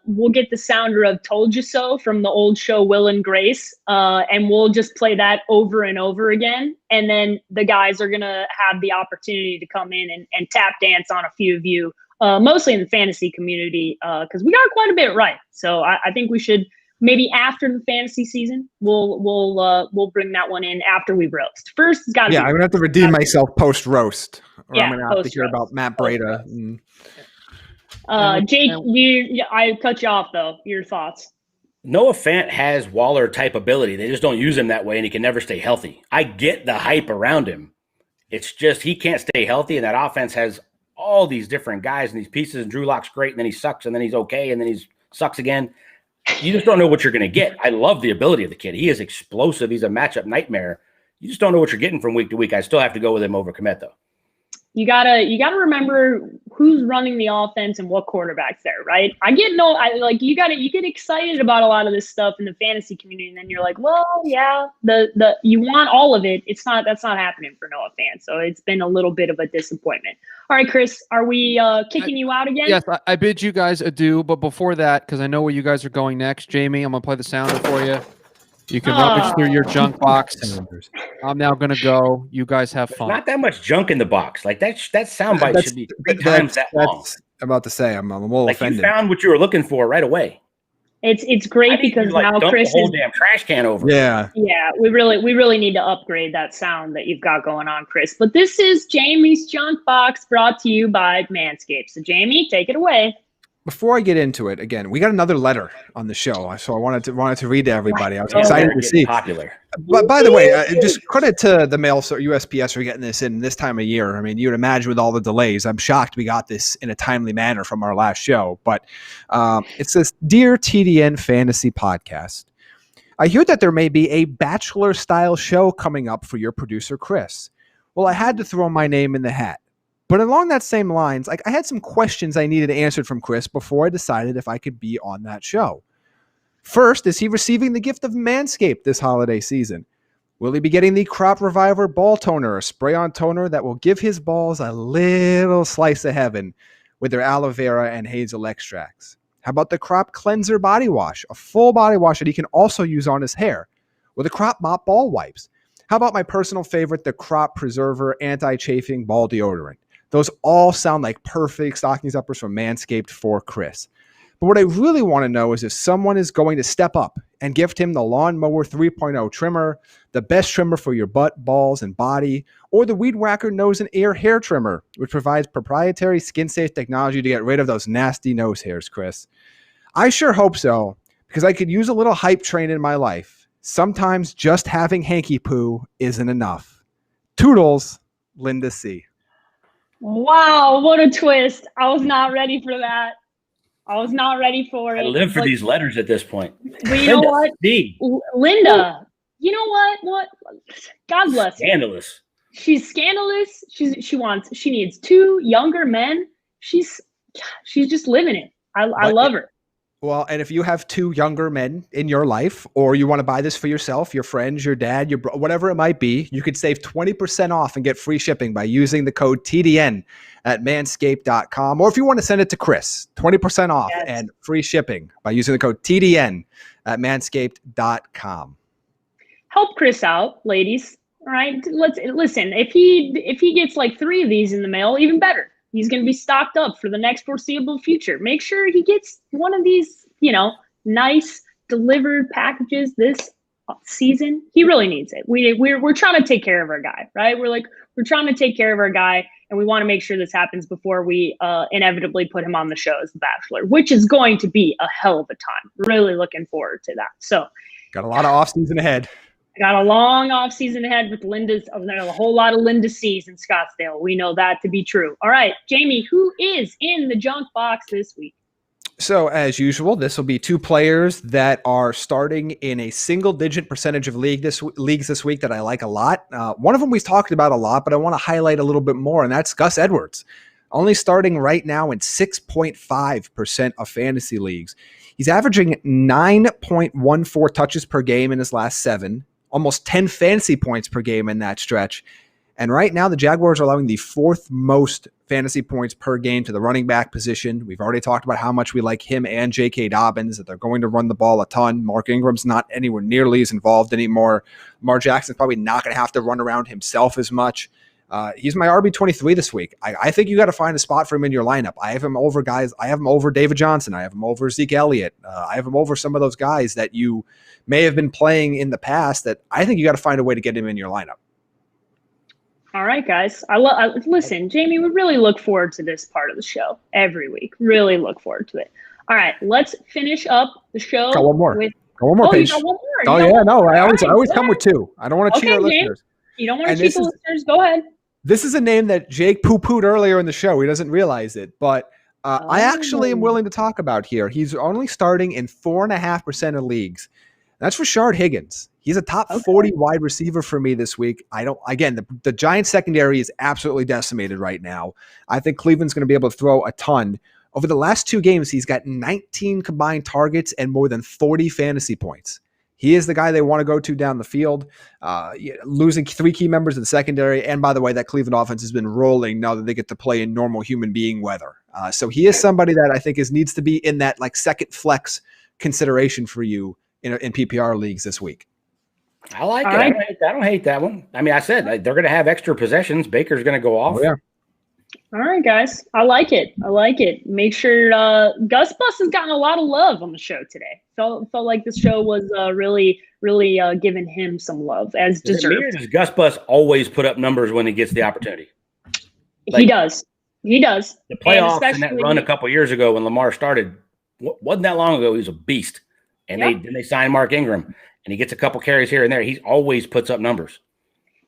we'll get the sounder of Told You So from the old show Will and Grace, and we'll just play that over and over again. And then the guys are going to have the opportunity to come in and tap dance on a few of you, mostly in the fantasy community, because we got quite a bit right. So I think we should, maybe after the fantasy season, we'll bring that one in after we roast. First, it's got to be. I'm gonna have to redeem myself post roast, or I'm gonna have to hear about Matt Breida. Jake, I cut you off though. Your thoughts? Noah Fant has Waller type ability. They just don't use him that way, and he can never stay healthy. I get the hype around him. It's just he can't stay healthy, and that offense has all these different guys and these pieces. And Drew Lock's great, and then he sucks, and then he's okay, and then he sucks again. You just don't know what you're going to get. I love the ability of the kid. He is explosive. He's a matchup nightmare. You just don't know what you're getting from week to week. I still have to go with him over Kmet, though. You gotta remember who's running the offense and what quarterback's there, right? You get excited about a lot of this stuff in the fantasy community, and then you're like, well, yeah, you want all of it. That's not happening for Noah Fant. So it's been a little bit of a disappointment. All right, Chris, are we kicking you out again? Yes, I bid you guys adieu, but before that, because I know where you guys are going next, Jamie, I'm gonna play the sounder for you. You can rummage through your junk box. I'm now going to go. You guys have fun. Not that much junk in the box. Like that soundbite should be 3 times that long. I'm about to say I'm a little offended. You found what you were looking for right away. It's great because now Chris the whole damn trash can over. Yeah. We really need to upgrade that sound that you've got going on, Chris. But this is Jamie's junk box brought to you by Manscaped. So Jamie, take it away. Before I get into it, again, we got another letter on the show, so I wanted to read to everybody. I was excited to see. Popular. But by the way, just credit to the mail, so USPS for getting this in this time of year. I mean, you'd imagine with all the delays, I'm shocked we got this in a timely manner from our last show. But it says, "Dear TDN Fantasy Podcast, I hear that there may be a Bachelor-style show coming up for your producer, Chris. Well, I had to throw my name in the hat. But along that same lines, I had some questions I needed answered from Chris before I decided if I could be on that show. First, is he receiving the gift of Manscaped this holiday season? Will he be getting the Crop Reviver Ball Toner, a spray-on toner that will give his balls a little slice of heaven with their aloe vera and hazel extracts? How about the Crop Cleanser Body Wash, a full body wash that he can also use on his hair? Or the Crop Mop Ball Wipes? How about my personal favorite, the Crop Preserver Anti-Chafing Ball Deodorant? Those all sound like perfect stocking uppers from Manscaped for Chris. But what I really want to know is if someone is going to step up and gift him the Lawnmower 3.0 trimmer, the best trimmer for your butt, balls, and body, or the Weed Whacker Nose and Ear Hair Trimmer, which provides proprietary skin-safe technology to get rid of those nasty nose hairs, Chris. I sure hope so, because I could use a little hype train in my life. Sometimes just having hanky poo isn't enough. Toodles, Linda C. Wow, what a twist. I was not ready for that. I was not ready for it. I live for these letters at this point. But you know what? D. Linda, you know what? What? God bless her. Scandalous. She's scandalous. She needs 2 younger men. She's just living it. I love her. Well, and if you have 2 younger men in your life, or you want to buy this for yourself, your friends, your dad, whatever it might be, you could save 20% off and get free shipping by using the code TDN at manscaped.com. Or if you want to send it to Chris, 20% off and free shipping by using the code TDN at manscaped.com. Help Chris out, ladies. All right. Listen. If he gets like 3 of these in the mail, even better. He's going to be stocked up for the next foreseeable future. Make sure he gets one of these, nice delivered packages this season. He really needs it. We're trying to take care of our guy, right? We're trying to take care of our guy, and we want to make sure this happens before we inevitably put him on the show as the Bachelor, which is going to be a hell of a time. Really looking forward to that. So, got a lot of off season ahead. Got a long off season ahead with a whole lot of Linda C's in Scottsdale. We know that to be true. All right, Jamie, who is in the junk box this week? So as usual, this will be 2 players that are starting in a single-digit percentage of leagues this week that I like a lot. One of them we've talked about a lot, but I want to highlight a little bit more, and that's Gus Edwards. Only starting right now in 6.5% of fantasy leagues. He's averaging 9.14 touches per game in his last 7. Almost 10 fantasy points per game in that stretch. And right now, the Jaguars are allowing the 4th most fantasy points per game to the running back position. We've already talked about how much we like him and J.K. Dobbins, that they're going to run the ball a ton. Mark Ingram's not anywhere nearly as involved anymore. Lamar Jackson's probably not going to have to run around himself as much. He's my RB23 this week. I think you got to find a spot for him in your lineup. I have him over guys. I have him over David Johnson. I have him over Zeke Elliott. I have him over some of those guys that you may have been playing in the past that I think you got to find a way to get him in your lineup. All right, guys. Listen, Jamie, we really look forward to this part of the show every week. Really look forward to it. All right, let's finish up the show. Got one more. Got one more page. You got one more. I always come with 2. I don't want to cheat our listeners. You don't want to cheat the listeners. Go ahead. This is a name that Jake poo-pooed earlier in the show. He doesn't realize it, but I actually am willing to talk about here. He's only starting in 4.5% of leagues. That's Rashard Higgins. He's a top 40 wide receiver for me this week. The Giants secondary is absolutely decimated right now. I think Cleveland's going to be able to throw a ton. Over the last 2 games, he's got 19 combined targets and more than 40 fantasy points. He is the guy they want to go to down the field, losing 3 key members of the secondary. And by the way, that Cleveland offense has been rolling now that they get to play in normal human being weather. So he is somebody that I think needs to be in that second flex consideration for you in PPR leagues this week. I like it. Right. I don't hate that one. I mean, I said they're going to have extra possessions. Baker's going to go off. Oh, yeah. All right, guys. I like it. Make sure Gus Bus has gotten a lot of love on the show today. Felt like this show was really giving him some love as deserved. Gus Bus always put up numbers when he gets the opportunity. He does. The playoffs and that run a couple years ago when Lamar started, wasn't that long ago, he was a beast. And they signed Mark Ingram, and he gets a couple carries here and there. He always puts up numbers.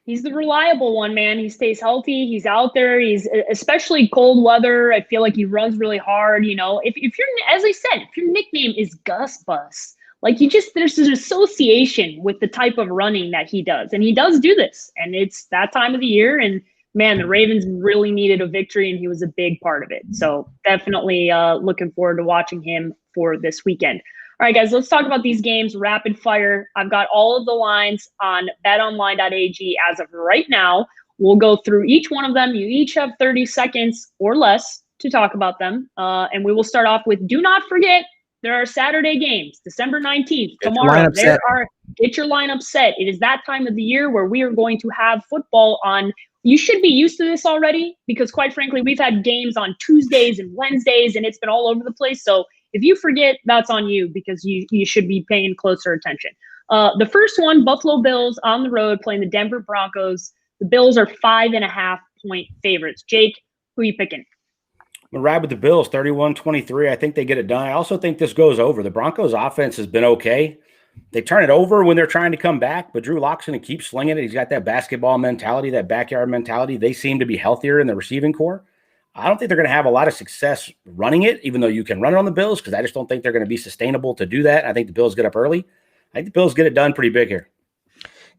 He's the reliable one, man. He stays healthy. He's out there. He's especially cold weather. I feel like he runs really hard. If you're, as I said, if your nickname is Gus Bus, Like there's an association with the type of running that he does. And he does do this. And it's that time of the year. And man, the Ravens really needed a victory and he was a big part of it. So definitely looking forward to watching him for this weekend. All right, guys, let's talk about these games rapid fire. I've got all of the lines on betonline.ag as of right now. We'll go through each one of them. You each have 30 seconds or less to talk about them. And we will start off with, do not forget, there are Saturday games, December 19th, tomorrow. Get your lineup set. It is that time of the year where we are going to have football on. You should be used to this already because, quite frankly, we've had games on Tuesdays and Wednesdays, and it's been all over the place. So if you forget, that's on you because you should be paying closer attention. The first one, Buffalo Bills on the road playing the Denver Broncos. The Bills are 5.5-point favorites. Jake, who are you picking? I'm going to ride with the Bills, 31-23. I think they get it done. I also think this goes over. The Broncos' offense has been okay. They turn it over when they're trying to come back, but Drew Lock's going to keep slinging it. He's got that basketball mentality, that backyard mentality. They seem to be healthier in the receiving core. I don't think they're going to have a lot of success running it, even though you can run it on the Bills, because I just don't think they're going to be sustainable to do that. I think the Bills get up early. I think the Bills get it done pretty big here.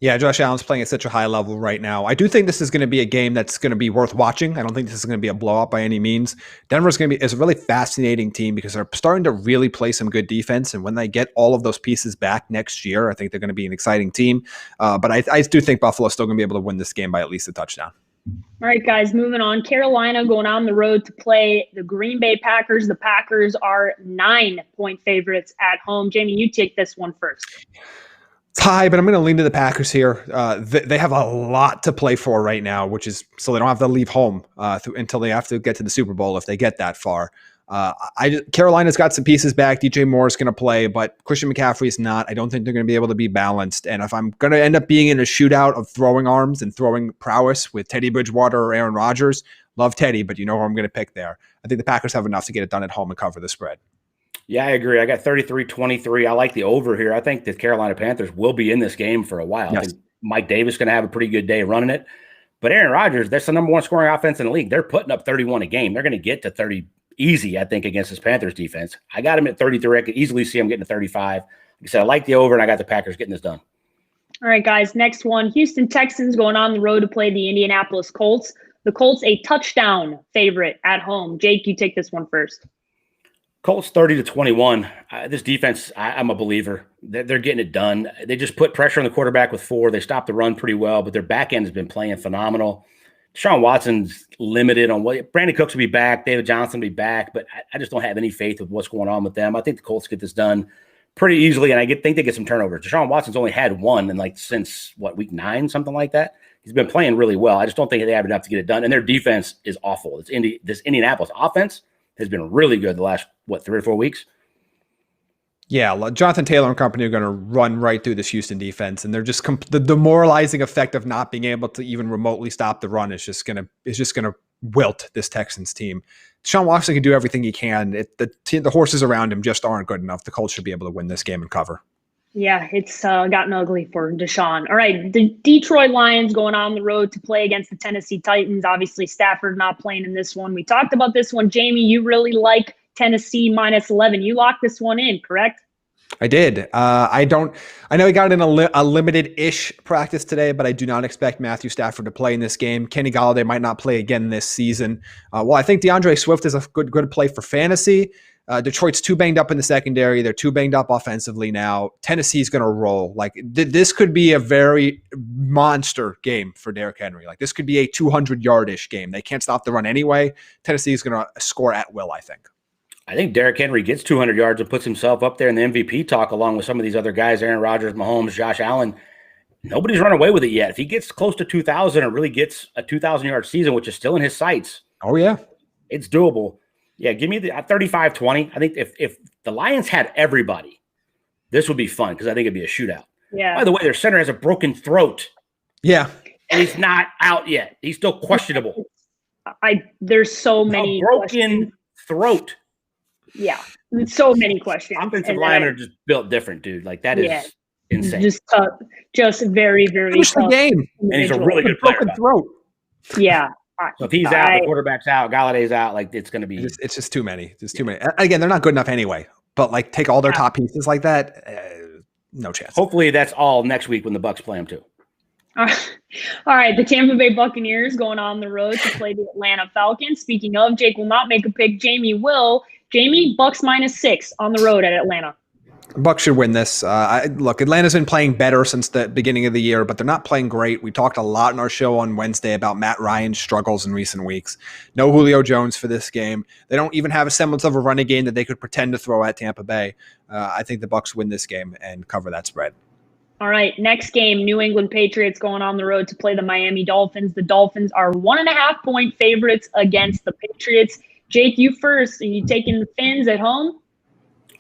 Yeah, Josh Allen's playing at such a high level right now. I do think this is going to be a game that's going to be worth watching. I don't think this is going to be a blowout by any means. Denver's going to be is a really fascinating team because they're starting to really play some good defense. And when they get all of those pieces back next year, I think they're going to be an exciting team. But I do think Buffalo's still going to be able to win this game by at least a touchdown. All right, guys, moving on. Carolina going on the road to play the Green Bay Packers. The Packers are 9-point favorites at home. Jamie, you take this one first. It's high, but I'm going to lean to the Packers here. They have a lot to play for right now, which is so they don't have to leave home until they have to get to the Super Bowl if they get that far. Carolina's got some pieces back. DJ Moore's going to play, but Christian McCaffrey's not. I don't think they're going to be able to be balanced. And if I'm going to end up being in a shootout of throwing arms and throwing prowess with Teddy Bridgewater or Aaron Rodgers, love Teddy, but you know who I'm going to pick there. I think the Packers have enough to get it done at home and cover the spread. Yeah, I agree. I got 33-23. I like the over here. I think the Carolina Panthers will be in this game for a while. Yes. I think Mike Davis is going to have a pretty good day running it. But Aaron Rodgers, that's the number one scoring offense in the league. They're putting up 31 a game. They're going to get to 30 easy, I think, against this Panthers defense. I got him at 33. I could easily see him getting to 35. Like I said, I like the over, and I got the Packers getting this done. All right, guys, next one. Houston Texans going on the road to play the Indianapolis Colts. The Colts a touchdown favorite at home. Jake, you take this one first. Colts 30-21. This defense, I'm a believer. They're getting it done. They just put pressure on the quarterback with 4. They stopped the run pretty well, but their back end has been playing phenomenal. Deshaun Watson's limited on what Brandon Cooks will be back. David Johnson will be back, but I just don't have any faith with what's going on with them. I think the Colts get this done pretty easily, and think they get some turnovers. Deshaun Watson's only had one in since week 9, something like that. He's been playing really well. I just don't think they have enough to get it done, and their defense is awful. This Indianapolis offense has been really good the last, 3 or 4 weeks? Yeah, Jonathan Taylor and company are going to run right through this Houston defense, and they're just the demoralizing effect of not being able to even remotely stop the run is just going to wilt this Texans team. Deshaun Watson can do everything he can. The horses around him just aren't good enough. The Colts should be able to win this game and cover. Yeah, it's gotten ugly for Deshaun. All right, the Detroit Lions going on the road to play against the Tennessee Titans. Obviously, Stafford not playing in this one. We talked about this one. Jamie, you really like Tennessee -11. You locked this one in, correct? I did. I know he got in a limited-ish practice today, but I do not expect Matthew Stafford to play in this game. Kenny Golladay might not play again this season. I think DeAndre Swift is a good play for fantasy. Detroit's too banged up in the secondary. They're too banged up offensively now. Tennessee's going to roll. This could be a very monster game for Derrick Henry. This could be a 200-yard-ish game. They can't stop the run anyway. Tennessee's going to score at will, I think. I think Derrick Henry gets 200 yards and puts himself up there in the MVP talk along with some of these other guys, Aaron Rodgers, Mahomes, Josh Allen. Nobody's run away with it yet. If he gets close to 2,000 or really gets a 2,000-yard season, which is still in his sights. Oh, yeah. It's doable. Yeah, give me the 35-20. I think if the Lions had everybody, this would be fun because I think it'd be a shootout. Yeah. By the way, their center has a broken throat. Yeah. And he's not out yet. He's still questionable. There's so many broken throat. Yeah, so many questions. Offensive linemen are just built different, dude. That is insane. Just tough. Just very, very Finish tough. The game. And he's a really good player. Broken throat. Yeah. So if he's out, the quarterback's out, Galladay's out, it's going to be. It's just too many. It's too many. Again, they're not good enough anyway. but like take all their top pieces like that, no chance. Hopefully that's all next week when the Bucs play them too. All right, the Tampa Bay Buccaneers going on the road to play the Atlanta Falcons. Speaking of, Jake will not make a pick. Jamie will. Jamie, Bucs -6 on the road at Atlanta. Bucs should win this. Look, Atlanta's been playing better since the beginning of the year, but they're not playing great. We talked a lot in our show on Wednesday about Matt Ryan's struggles in recent weeks. No Julio Jones for this game. They don't even have a semblance of a running game that they could pretend to throw at Tampa Bay. I think the Bucs win this game and cover that spread. All right, next game, New England Patriots going on the road to play the Miami Dolphins. The Dolphins are 1.5-point favorites against the Patriots. Jake, you first. Are you taking the Fins at home?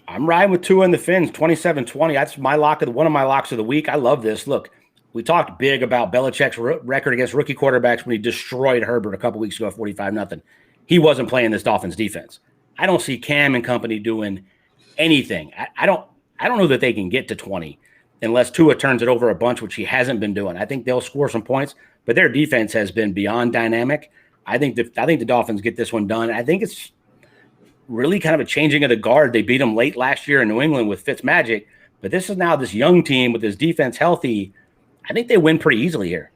I'm riding with Tua and the Fins, 27-20. That's my one of my locks of the week. I love this. Look, we talked big about Belichick's record against rookie quarterbacks when he destroyed Herbert a couple weeks ago, 45-0. He wasn't playing this Dolphins defense. I don't see Cam and company doing anything. I don't know that they can get to 20 unless Tua turns it over a bunch, which he hasn't been doing. I think they'll score some points, but their defense has been beyond dynamic. I think the Dolphins get this one done. I think it's really kind of a changing of the guard. They beat them late last year in New England with Fitzmagic, but this is now this young team with this defense healthy. I think they win pretty easily here.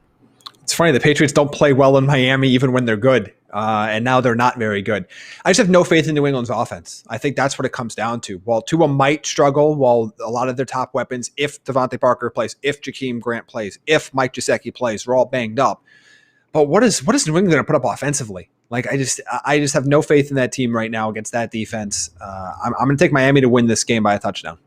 It's funny, the Patriots don't play well in Miami even when they're good, and now they're not very good. I just have no faith in New England's offense. I think that's what it comes down to. While Tua might struggle, while a lot of their top weapons, if Devontae Parker plays, if Jakeem Grant plays, if Mike Gesicki plays, they're all banged up. But what is New England going to put up offensively? Like I just have no faith in that team right now against that defense. I'm going to take Miami to win this game by a touchdown.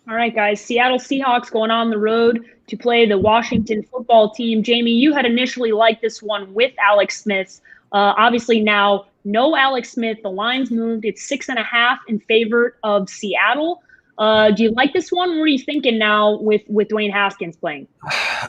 All right, guys. Seattle Seahawks going on the road to play the Washington football team. Jamie, you had initially liked this one with Alex Smith. Obviously now no Alex Smith. The line's moved. It's 6.5 in favor of Seattle. Do you like this one? What are you thinking now with Dwayne Haskins playing?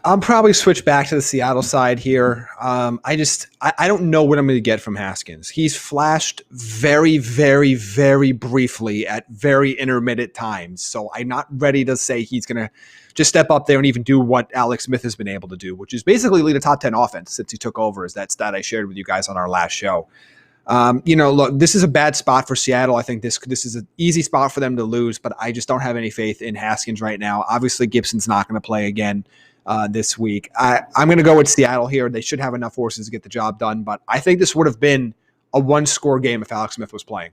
I'll probably switch back to the Seattle side here. I don't know what I'm going to get from Haskins. He's flashed very, very, very briefly at very intermittent times. So I'm not ready to say he's going to just step up there and even do what Alex Smith has been able to do, which is basically lead a top 10 offense since he took over, is that stat I shared with you guys on our last show. Look, this is a bad spot for Seattle. I think this is an easy spot for them to lose, but I just don't have any faith in Haskins right now. Obviously, Gibson's not going to play again this week. I'm going to go with Seattle here. They should have enough horses to get the job done, but I think this would have been a one-score game if Alex Smith was playing.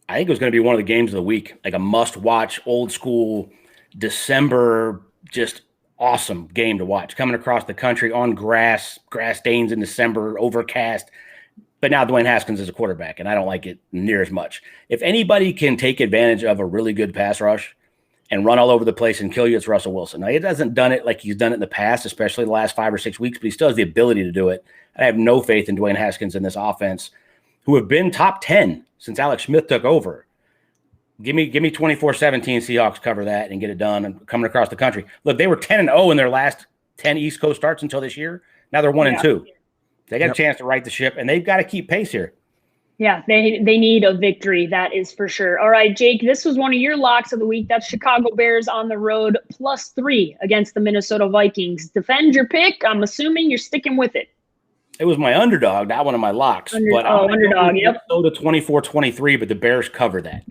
I think it was going to be one of the games of the week, like a must-watch, old-school, December, just awesome game to watch. Coming across the country on grass stains in December, overcast. But now Dwayne Haskins is a quarterback, and I don't like it near as much. If anybody can take advantage of a really good pass rush and run all over the place and kill you, it's Russell Wilson. Now, he hasn't done it like he's done it in the past, especially the last 5 or 6 weeks, but he still has the ability to do it. I have no faith in Dwayne Haskins in this offense, who have been top 10 since Alex Smith took over. Give me 24-17 Seahawks cover that and get it done and coming across the country. Look, they were 10-0 in their last 10 East Coast starts until this year. Now they're 1-2. They got a chance to right the ship, and they've got to keep pace here. Yeah, they need a victory, that is for sure. All right, Jake, this was one of your locks of the week. That's Chicago Bears on the road, +3 against the Minnesota Vikings. Defend your pick. I'm assuming you're sticking with it. It was my underdog, not one of my locks. Underdog, yep. Go to 24-23, but the Bears cover that.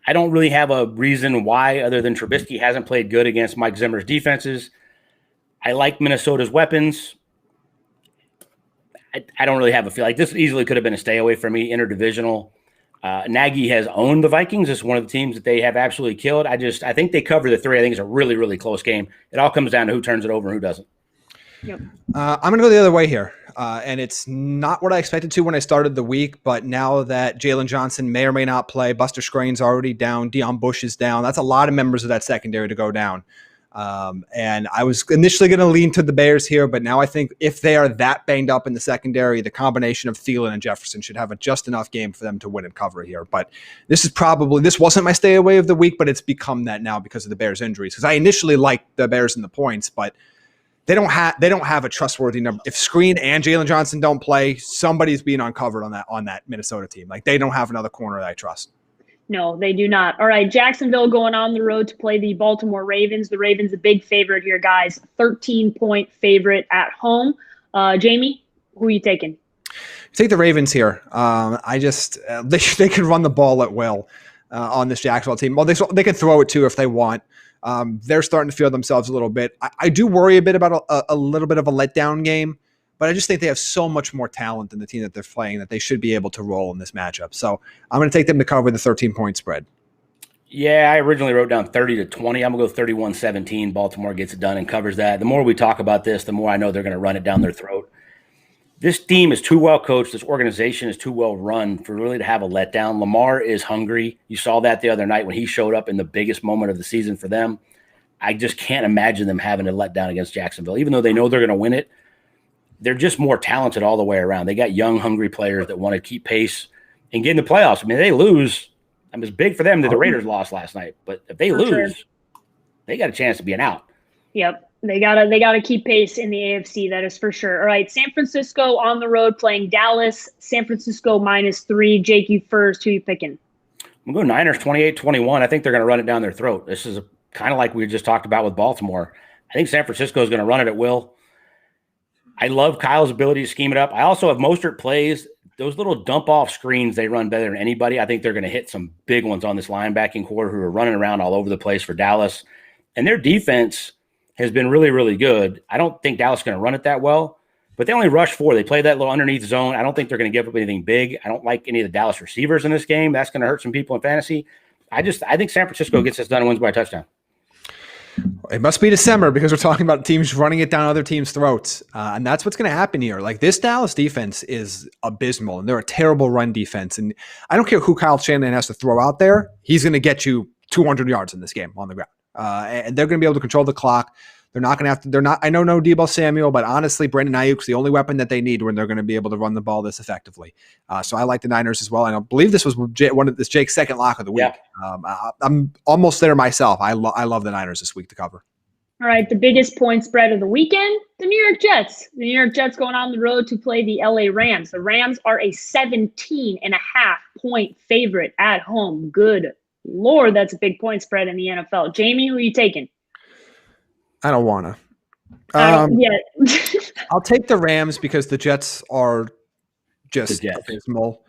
I don't really have a reason why other than Trubisky hasn't played good against Mike Zimmer's defenses. I like Minnesota's weapons. I don't really have a feel. Like this easily could have been a stay away from me, interdivisional. Nagy has owned the Vikings. It's one of the teams that they have absolutely killed. I think they cover the 3. I think it's a really, really close game. It all comes down to who turns it over and who doesn't. Yep. I'm going to go the other way here. And it's not what I expected to when I started the week, but now that Jalen Johnson may or may not play, Buster Skrine's already down, Deion Bush is down. That's a lot of members of that secondary to go down. And I was initially going to lean to the Bears here, but now I think if they are that banged up in the secondary, the combination of Thielen and Jefferson should have just enough game for them to win and cover here. But this wasn't my stay away of the week, but it's become that now because of the Bears injuries. Because I initially liked the Bears in the points, but they don't have a trustworthy number. If Skrine and Jalen Johnson don't play, somebody's being uncovered on that Minnesota team. Like they don't have another corner that I trust. No, they do not. All right, Jacksonville going on the road to play the Baltimore Ravens. The Ravens a big favorite here, guys. 13-point favorite at home. Jamie, who are you taking? Take the Ravens here. They can run the ball at will. on this Jacksonville team. Well, they can throw it too if they want. They're starting to feel themselves a little bit. I do worry a bit about a little bit of a letdown game, but I just think they have so much more talent than the team that they're playing that they should be able to roll in this matchup. So I'm going to take them to cover the 13-point spread. Yeah, I originally wrote down 30-20. I'm going to go 31-17. Baltimore gets it done and covers that. The more we talk about this, the more I know they're going to run it down their throat. This team is too well coached. This organization is too well run for really to have a letdown. Lamar is hungry. You saw that the other night when he showed up in the biggest moment of the season for them. I just can't imagine them having a letdown against Jacksonville. Even though they know they're going to win it, they're just more talented all the way around. They got young, hungry players that want to keep pace and get in the playoffs. I mean, they lose. I mean, it's big for them that the Raiders lost last night, but if they lose, they got a chance to be an out. Yep. They gotta keep pace in the AFC, that is for sure. All right, San Francisco on the road playing Dallas. San Francisco -3. Jake, you first. Who you picking? I'm going to go Niners 28-21. I think they're going to run it down their throat. This is kind of like we just talked about with Baltimore. I think San Francisco is going to run it at will. I love Kyle's ability to scheme it up. I also have Mostert plays. Those little dump-off screens, they run better than anybody. I think they're going to hit some big ones on this linebacking core who are running around all over the place for Dallas. And their defense has been really, really good. I don't think Dallas is going to run it that well, but they only rush 4. They play that little underneath zone. I don't think they're going to give up anything big. I don't like any of the Dallas receivers in this game. That's going to hurt some people in fantasy. I think San Francisco gets this done and wins by a touchdown. It must be December because we're talking about teams running it down other teams' throats. And that's what's going to happen here. Like, this Dallas defense is abysmal, and they're a terrible run defense. And I don't care who Kyle Shanahan has to throw out there. He's going to get you 200 yards in this game on the ground. And they're going to be able to control the clock. They're not going to have to, I know no Deebo Samuel, but honestly, Brandon Ayuk's the only weapon that they need when they're going to be able to run the ball this effectively. So I like the Niners as well. I believe this was Jake's second lock of the week. Yeah. I'm almost there myself. I love the Niners this week to cover. All right, the biggest point spread of the weekend, the New York Jets. The New York Jets going on the road to play the LA Rams. The Rams are a 17.5-point favorite at home. Good Lord, that's a big point spread in the NFL. Jamie, who are you taking? I don't want to. I'll take the Rams because the Jets are just abysmal.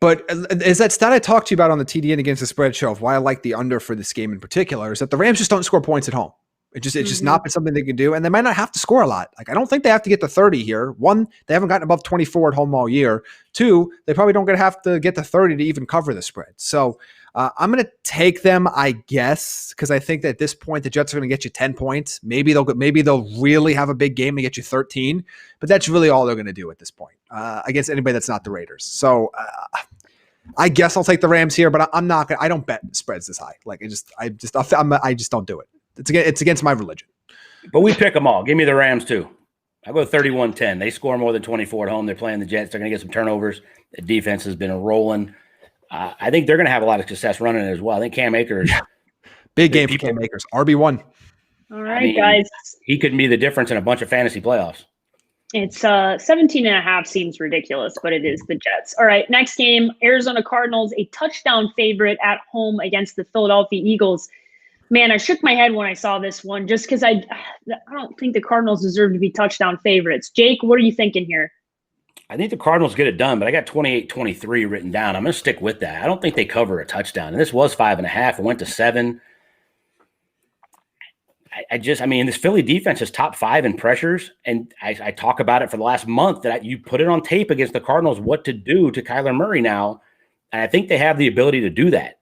But is that stat I talked to you about on the TDN against the spread show of why I like the under for this game in particular is that the Rams just don't score points at home. It's just not been something they can do, and they might not have to score a lot. Like, I don't think they have to get to 30 here. 1, they haven't gotten above 24 at home all year. 2, they probably don't have to get to 30 to even cover the spread. So I'm going to take them, I guess, because I think that at this point the Jets are going to get you 10 points. Maybe they'll really have a big game and get you 13, but that's really all they're going to do at this point against anybody that's not the Raiders. So I guess I'll take the Rams here, but I'm not. I don't bet spreads this high. Like, I just don't do it. It's against my religion. But we pick them all. Give me the Rams too. I go 31-10. They score more than 24 at home. They're playing the Jets. They're going to get some turnovers. The defense has been rolling. I think they're going to have a lot of success running it as well. I think Cam Akers. Big game for Cam Akers. RB1. All right, guys. He could be the difference in a bunch of fantasy playoffs. It's 17.5 seems ridiculous, but it is the Jets. All right, next game, Arizona Cardinals, a touchdown favorite at home against the Philadelphia Eagles. Man, I shook my head when I saw this one just because I don't think the Cardinals deserve to be touchdown favorites. Jake, what are you thinking here? I think the Cardinals get it done, but I got 28-23 written down. I'm going to stick with that. I don't think they cover a touchdown. And this was 5.5. It went to 7. This Philly defense is top 5 in pressures. And I talk about it for the last month that you put it on tape against the Cardinals, what to do to Kyler Murray now. And I think they have the ability to do that.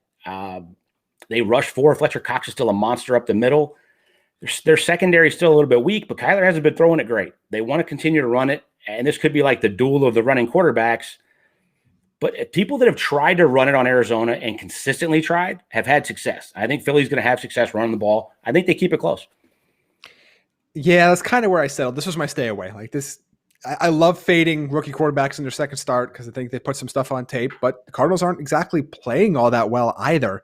They rush 4. Fletcher Cox is still a monster up the middle. Their secondary is still a little bit weak, but Kyler hasn't been throwing it great. They want to continue to run it, and this could be like the duel of the running quarterbacks. But people that have tried to run it on Arizona and consistently tried have had success. I think Philly's going to have success running the ball. I think they keep it close. Yeah, that's kind of where I settled. This was my stay away. Like this, I love fading rookie quarterbacks in their second start because I think they put some stuff on tape, but the Cardinals aren't exactly playing all that well either.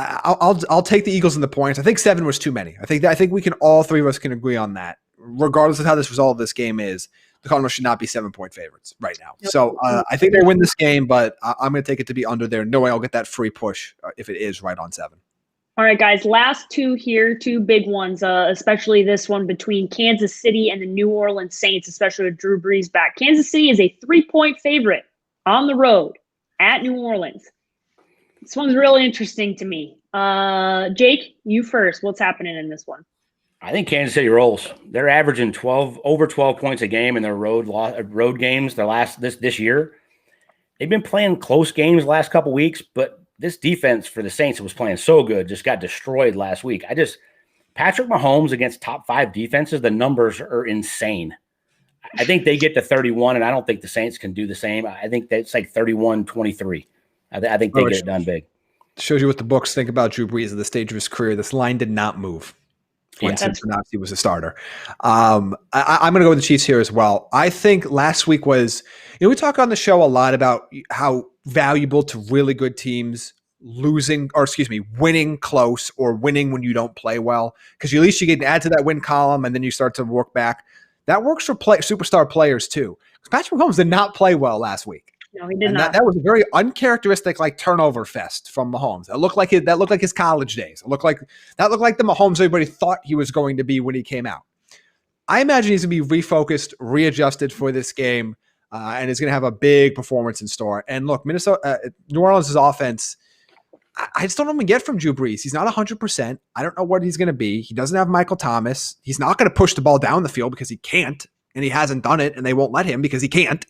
I'll take the Eagles in the points. I think 7 was too many. I think we can all three of us can agree on that. Regardless of how this result of this game is, the Cardinals should not be 7-point favorites right now. So I think they win this game, but I'm going to take it to be under there. No way I'll get that free push if it is right on 7. All right, guys, last 2 here, 2 big ones, especially this one between Kansas City and the New Orleans Saints, especially with Drew Brees back. Kansas City is a 3-point favorite on the road at New Orleans. This one's really interesting to me. Jake, you first. What's happening in this one? I think Kansas City rolls. They're averaging over 12 points a game in their road games this year. They've been playing close games the last couple weeks, but this defense for the Saints was playing so good, just got destroyed last week. Patrick Mahomes against top 5 defenses, the numbers are insane. I think they get to 31, and I don't think the Saints can do the same. I think that's like 31-23. I think they get it done big. Shows you what the books think about Drew Brees at the stage of his career. This line did not move when Cincinnati was a starter. I'm going to go with the Chiefs here as well. I think last week was, we talk on the show a lot about how valuable to really good teams winning close or winning when you don't play well, because at least you get to add to that win column and then you start to work back. That works for superstar players too. Patrick Mahomes did not play well last week. No, he did not. That was a very uncharacteristic turnover fest from Mahomes. That looked like his college days. That looked like the Mahomes everybody thought he was going to be when he came out. I imagine he's going to be refocused, readjusted for this game, and is going to have a big performance in store. And look, New Orleans' offense, I just don't even get from Drew Brees. He's not 100%. I don't know what he's going to be. He doesn't have Michael Thomas. He's not going to push the ball down the field because he can't, and he hasn't done it, and they won't let him because he can't.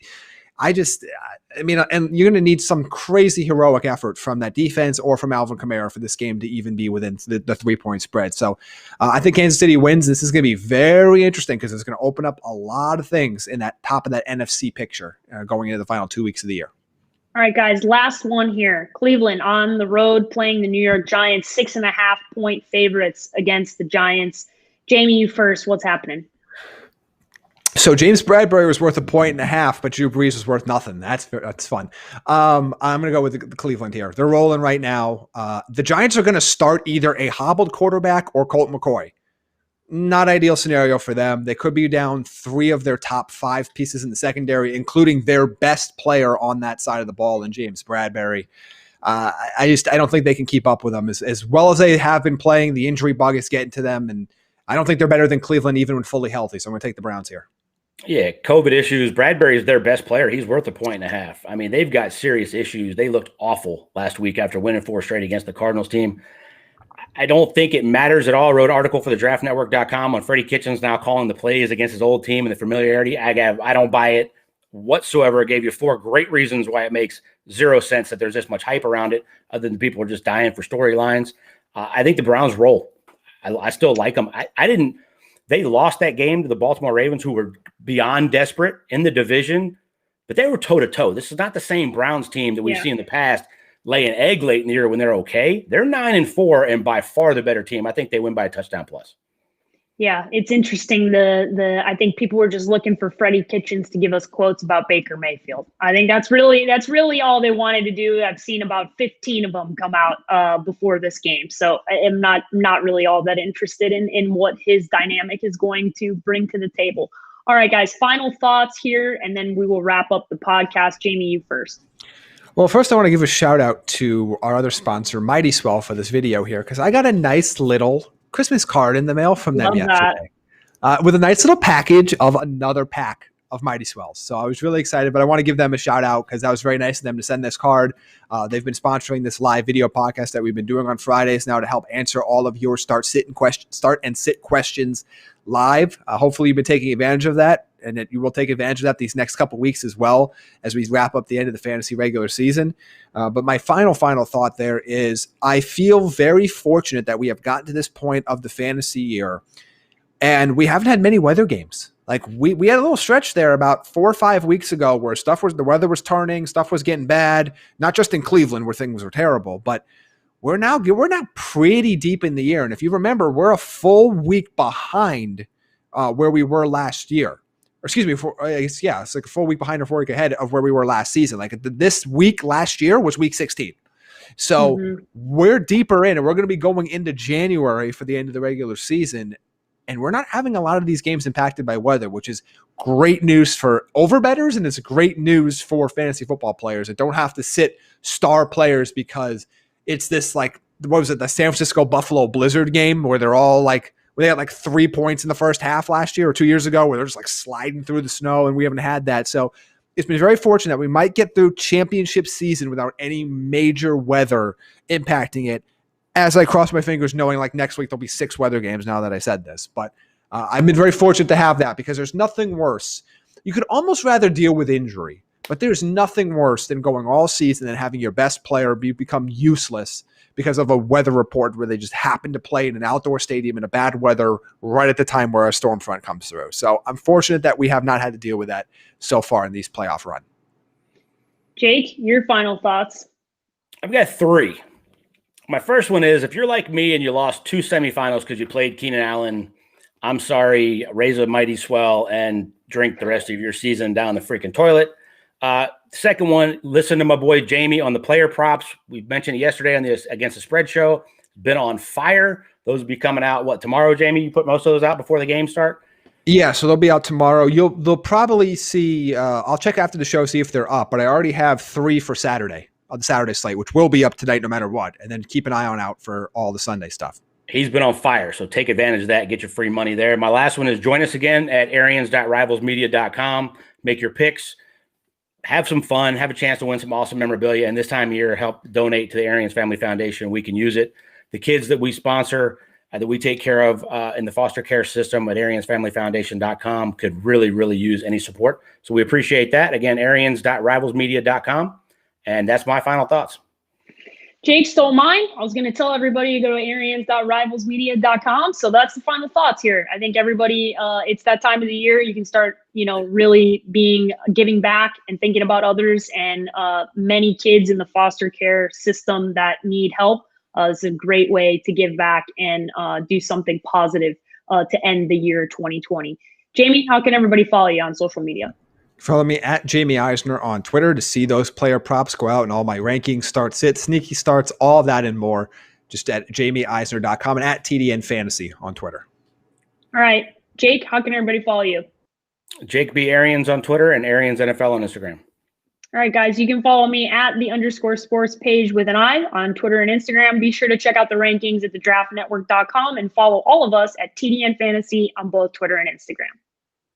And you're going to need some crazy heroic effort from that defense or from Alvin Kamara for this game to even be within the 3-point spread. So I think Kansas City wins. This is going to be very interesting because it's going to open up a lot of things in that top of that NFC picture going into the final 2 weeks of the year. All right, guys, last one here. Cleveland on the road playing the New York Giants, 6.5-point favorites against the Giants. Jamie, you first. What's happening? So James Bradbury was worth 1.5, but Drew Brees was worth nothing. That's fun. I'm going to go with the Cleveland here. They're rolling right now. The Giants are going to start either a hobbled quarterback or Colt McCoy. Not ideal scenario for them. They could be down 3 of their top 5 pieces in the secondary, including their best player on that side of the ball in James Bradbury. I don't think they can keep up with them as well as they have been playing. The injury bug is getting to them, and I don't think they're better than Cleveland even when fully healthy. So I'm going to take the Browns here. Yeah, COVID issues. Bradbury is their best player. He's worth 1.5. I mean, they've got serious issues. They looked awful last week after winning 4 straight against the Cardinals team. I don't think it matters at all. I wrote an article for the draftnetwork.com on Freddie Kitchens now calling the plays against his old team and the familiarity. I don't buy it whatsoever. I gave you 4 great reasons why it makes 0 sense that there's this much hype around it, other than people are just dying for storylines. I think the Browns roll. I still like them. They lost that game to the Baltimore Ravens, who were beyond desperate in the division, but they were toe-to-toe. This is not the same Browns team that we've seen in the past lay an egg late in the year when they're okay. They're 9-4 and by far the better team. I think they win by a touchdown plus. Yeah, it's interesting. I think people were just looking for Freddie Kitchens to give us quotes about Baker Mayfield. I think that's really all they wanted to do. I've seen about 15 of them come out before this game, so I am not really all that interested in what his dynamic is going to bring to the table. All right, guys, final thoughts here, and then we will wrap up the podcast. Jamie, you first. Well, first I want to give a shout out to our other sponsor, Mighty Swell, for this video here, because I got a nice little Christmas card in the mail from them yesterday with a nice little package of another pack of Mighty Swells. So I was really excited, but I want to give them a shout out because that was very nice of them to send this card. They've been sponsoring this live video podcast that we've been doing on Fridays now to help answer all of your start and sit questions live. Hopefully you've been taking advantage of that, and that you will take advantage of that these next couple weeks as well as we wrap up the end of the fantasy regular season. But my final thought there is I feel very fortunate that we have gotten to this point of the fantasy year and we haven't had many weather games. Like we had a little stretch there about 4 or 5 weeks ago where the weather was turning, stuff was getting bad, not just in Cleveland where things were terrible, but we're now pretty deep in the year. And if you remember, we're a full week behind where we were last year. It's like a full week behind or 4 week ahead of where we were last season. Like this week last year was week 16. So we're deeper in, and we're going to be going into January for the end of the regular season. And we're not having a lot of these games impacted by weather, which is great news for overbettors, and it's great news for fantasy football players that don't have to sit star players because it's this the San Francisco Buffalo Blizzard game where they're all they had 3 points in the first half last year or 2 years ago where they're just sliding through the snow, and we haven't had that. So it's been very fortunate that we might get through championship season without any major weather impacting it. As I cross my fingers, knowing like next week there'll be 6 weather games now that I said this. But I've been very fortunate to have that because there's nothing worse. You could almost rather deal with injury, but there's nothing worse than going all season and having your best player become useless because of a weather report where they just happen to play in an outdoor stadium in a bad weather right at the time where a storm front comes through. So I'm fortunate that we have not had to deal with that so far in these playoff run. Jake, your final thoughts? I've got 3. My first one is, if you're like me and you lost 2 semifinals because you played Keenan Allen, I'm sorry, raise a mighty swell and drink the rest of your season down the freaking toilet. Second one, listen to my boy Jamie on the player props. We mentioned it yesterday on the Against the Spread show. Been on fire. Those will be coming out, tomorrow, Jamie? You put most of those out before the game start? Yeah, so they'll be out tomorrow. They'll probably see, I'll check after the show, see if they're up, but I already have 3 for Saturday. On the Saturday slate, which will be up tonight no matter what, and then keep an eye out for all the Sunday stuff. He's been on fire, so take advantage of that. Get your free money there. My last one is join us again at arians.rivalsmedia.com. Make your picks. Have some fun. Have a chance to win some awesome memorabilia, and this time of year, help donate to the Arians Family Foundation. We can use it. The kids that we sponsor, that we take care of in the foster care system at ariansfamilyfoundation.com could really, really use any support. So we appreciate that. Again, arians.rivalsmedia.com. And that's my final thoughts. Jake stole mine. I was going to tell everybody to go to arians.rivalsmedia.com. So that's the final thoughts here. I think everybody, it's that time of the year. You can start, really giving back and thinking about others, and many kids in the foster care system that need help. It's a great way to give back and do something positive to end the year 2020. Jamie, how can everybody follow you on social media? Follow me at Jamie Eisner on Twitter to see those player props go out and all my rankings, start, sit, sneaky starts, all that and more. Just at jamieeisner.com and at TDN Fantasy on Twitter. All right. Jake, how can everybody follow you? Jake B. Arians on Twitter and Arians NFL on Instagram. All right, guys, you can follow me at _sports page with an I on Twitter and Instagram. Be sure to check out the rankings at thedraftnetwork.com and follow all of us at TDN Fantasy on both Twitter and Instagram.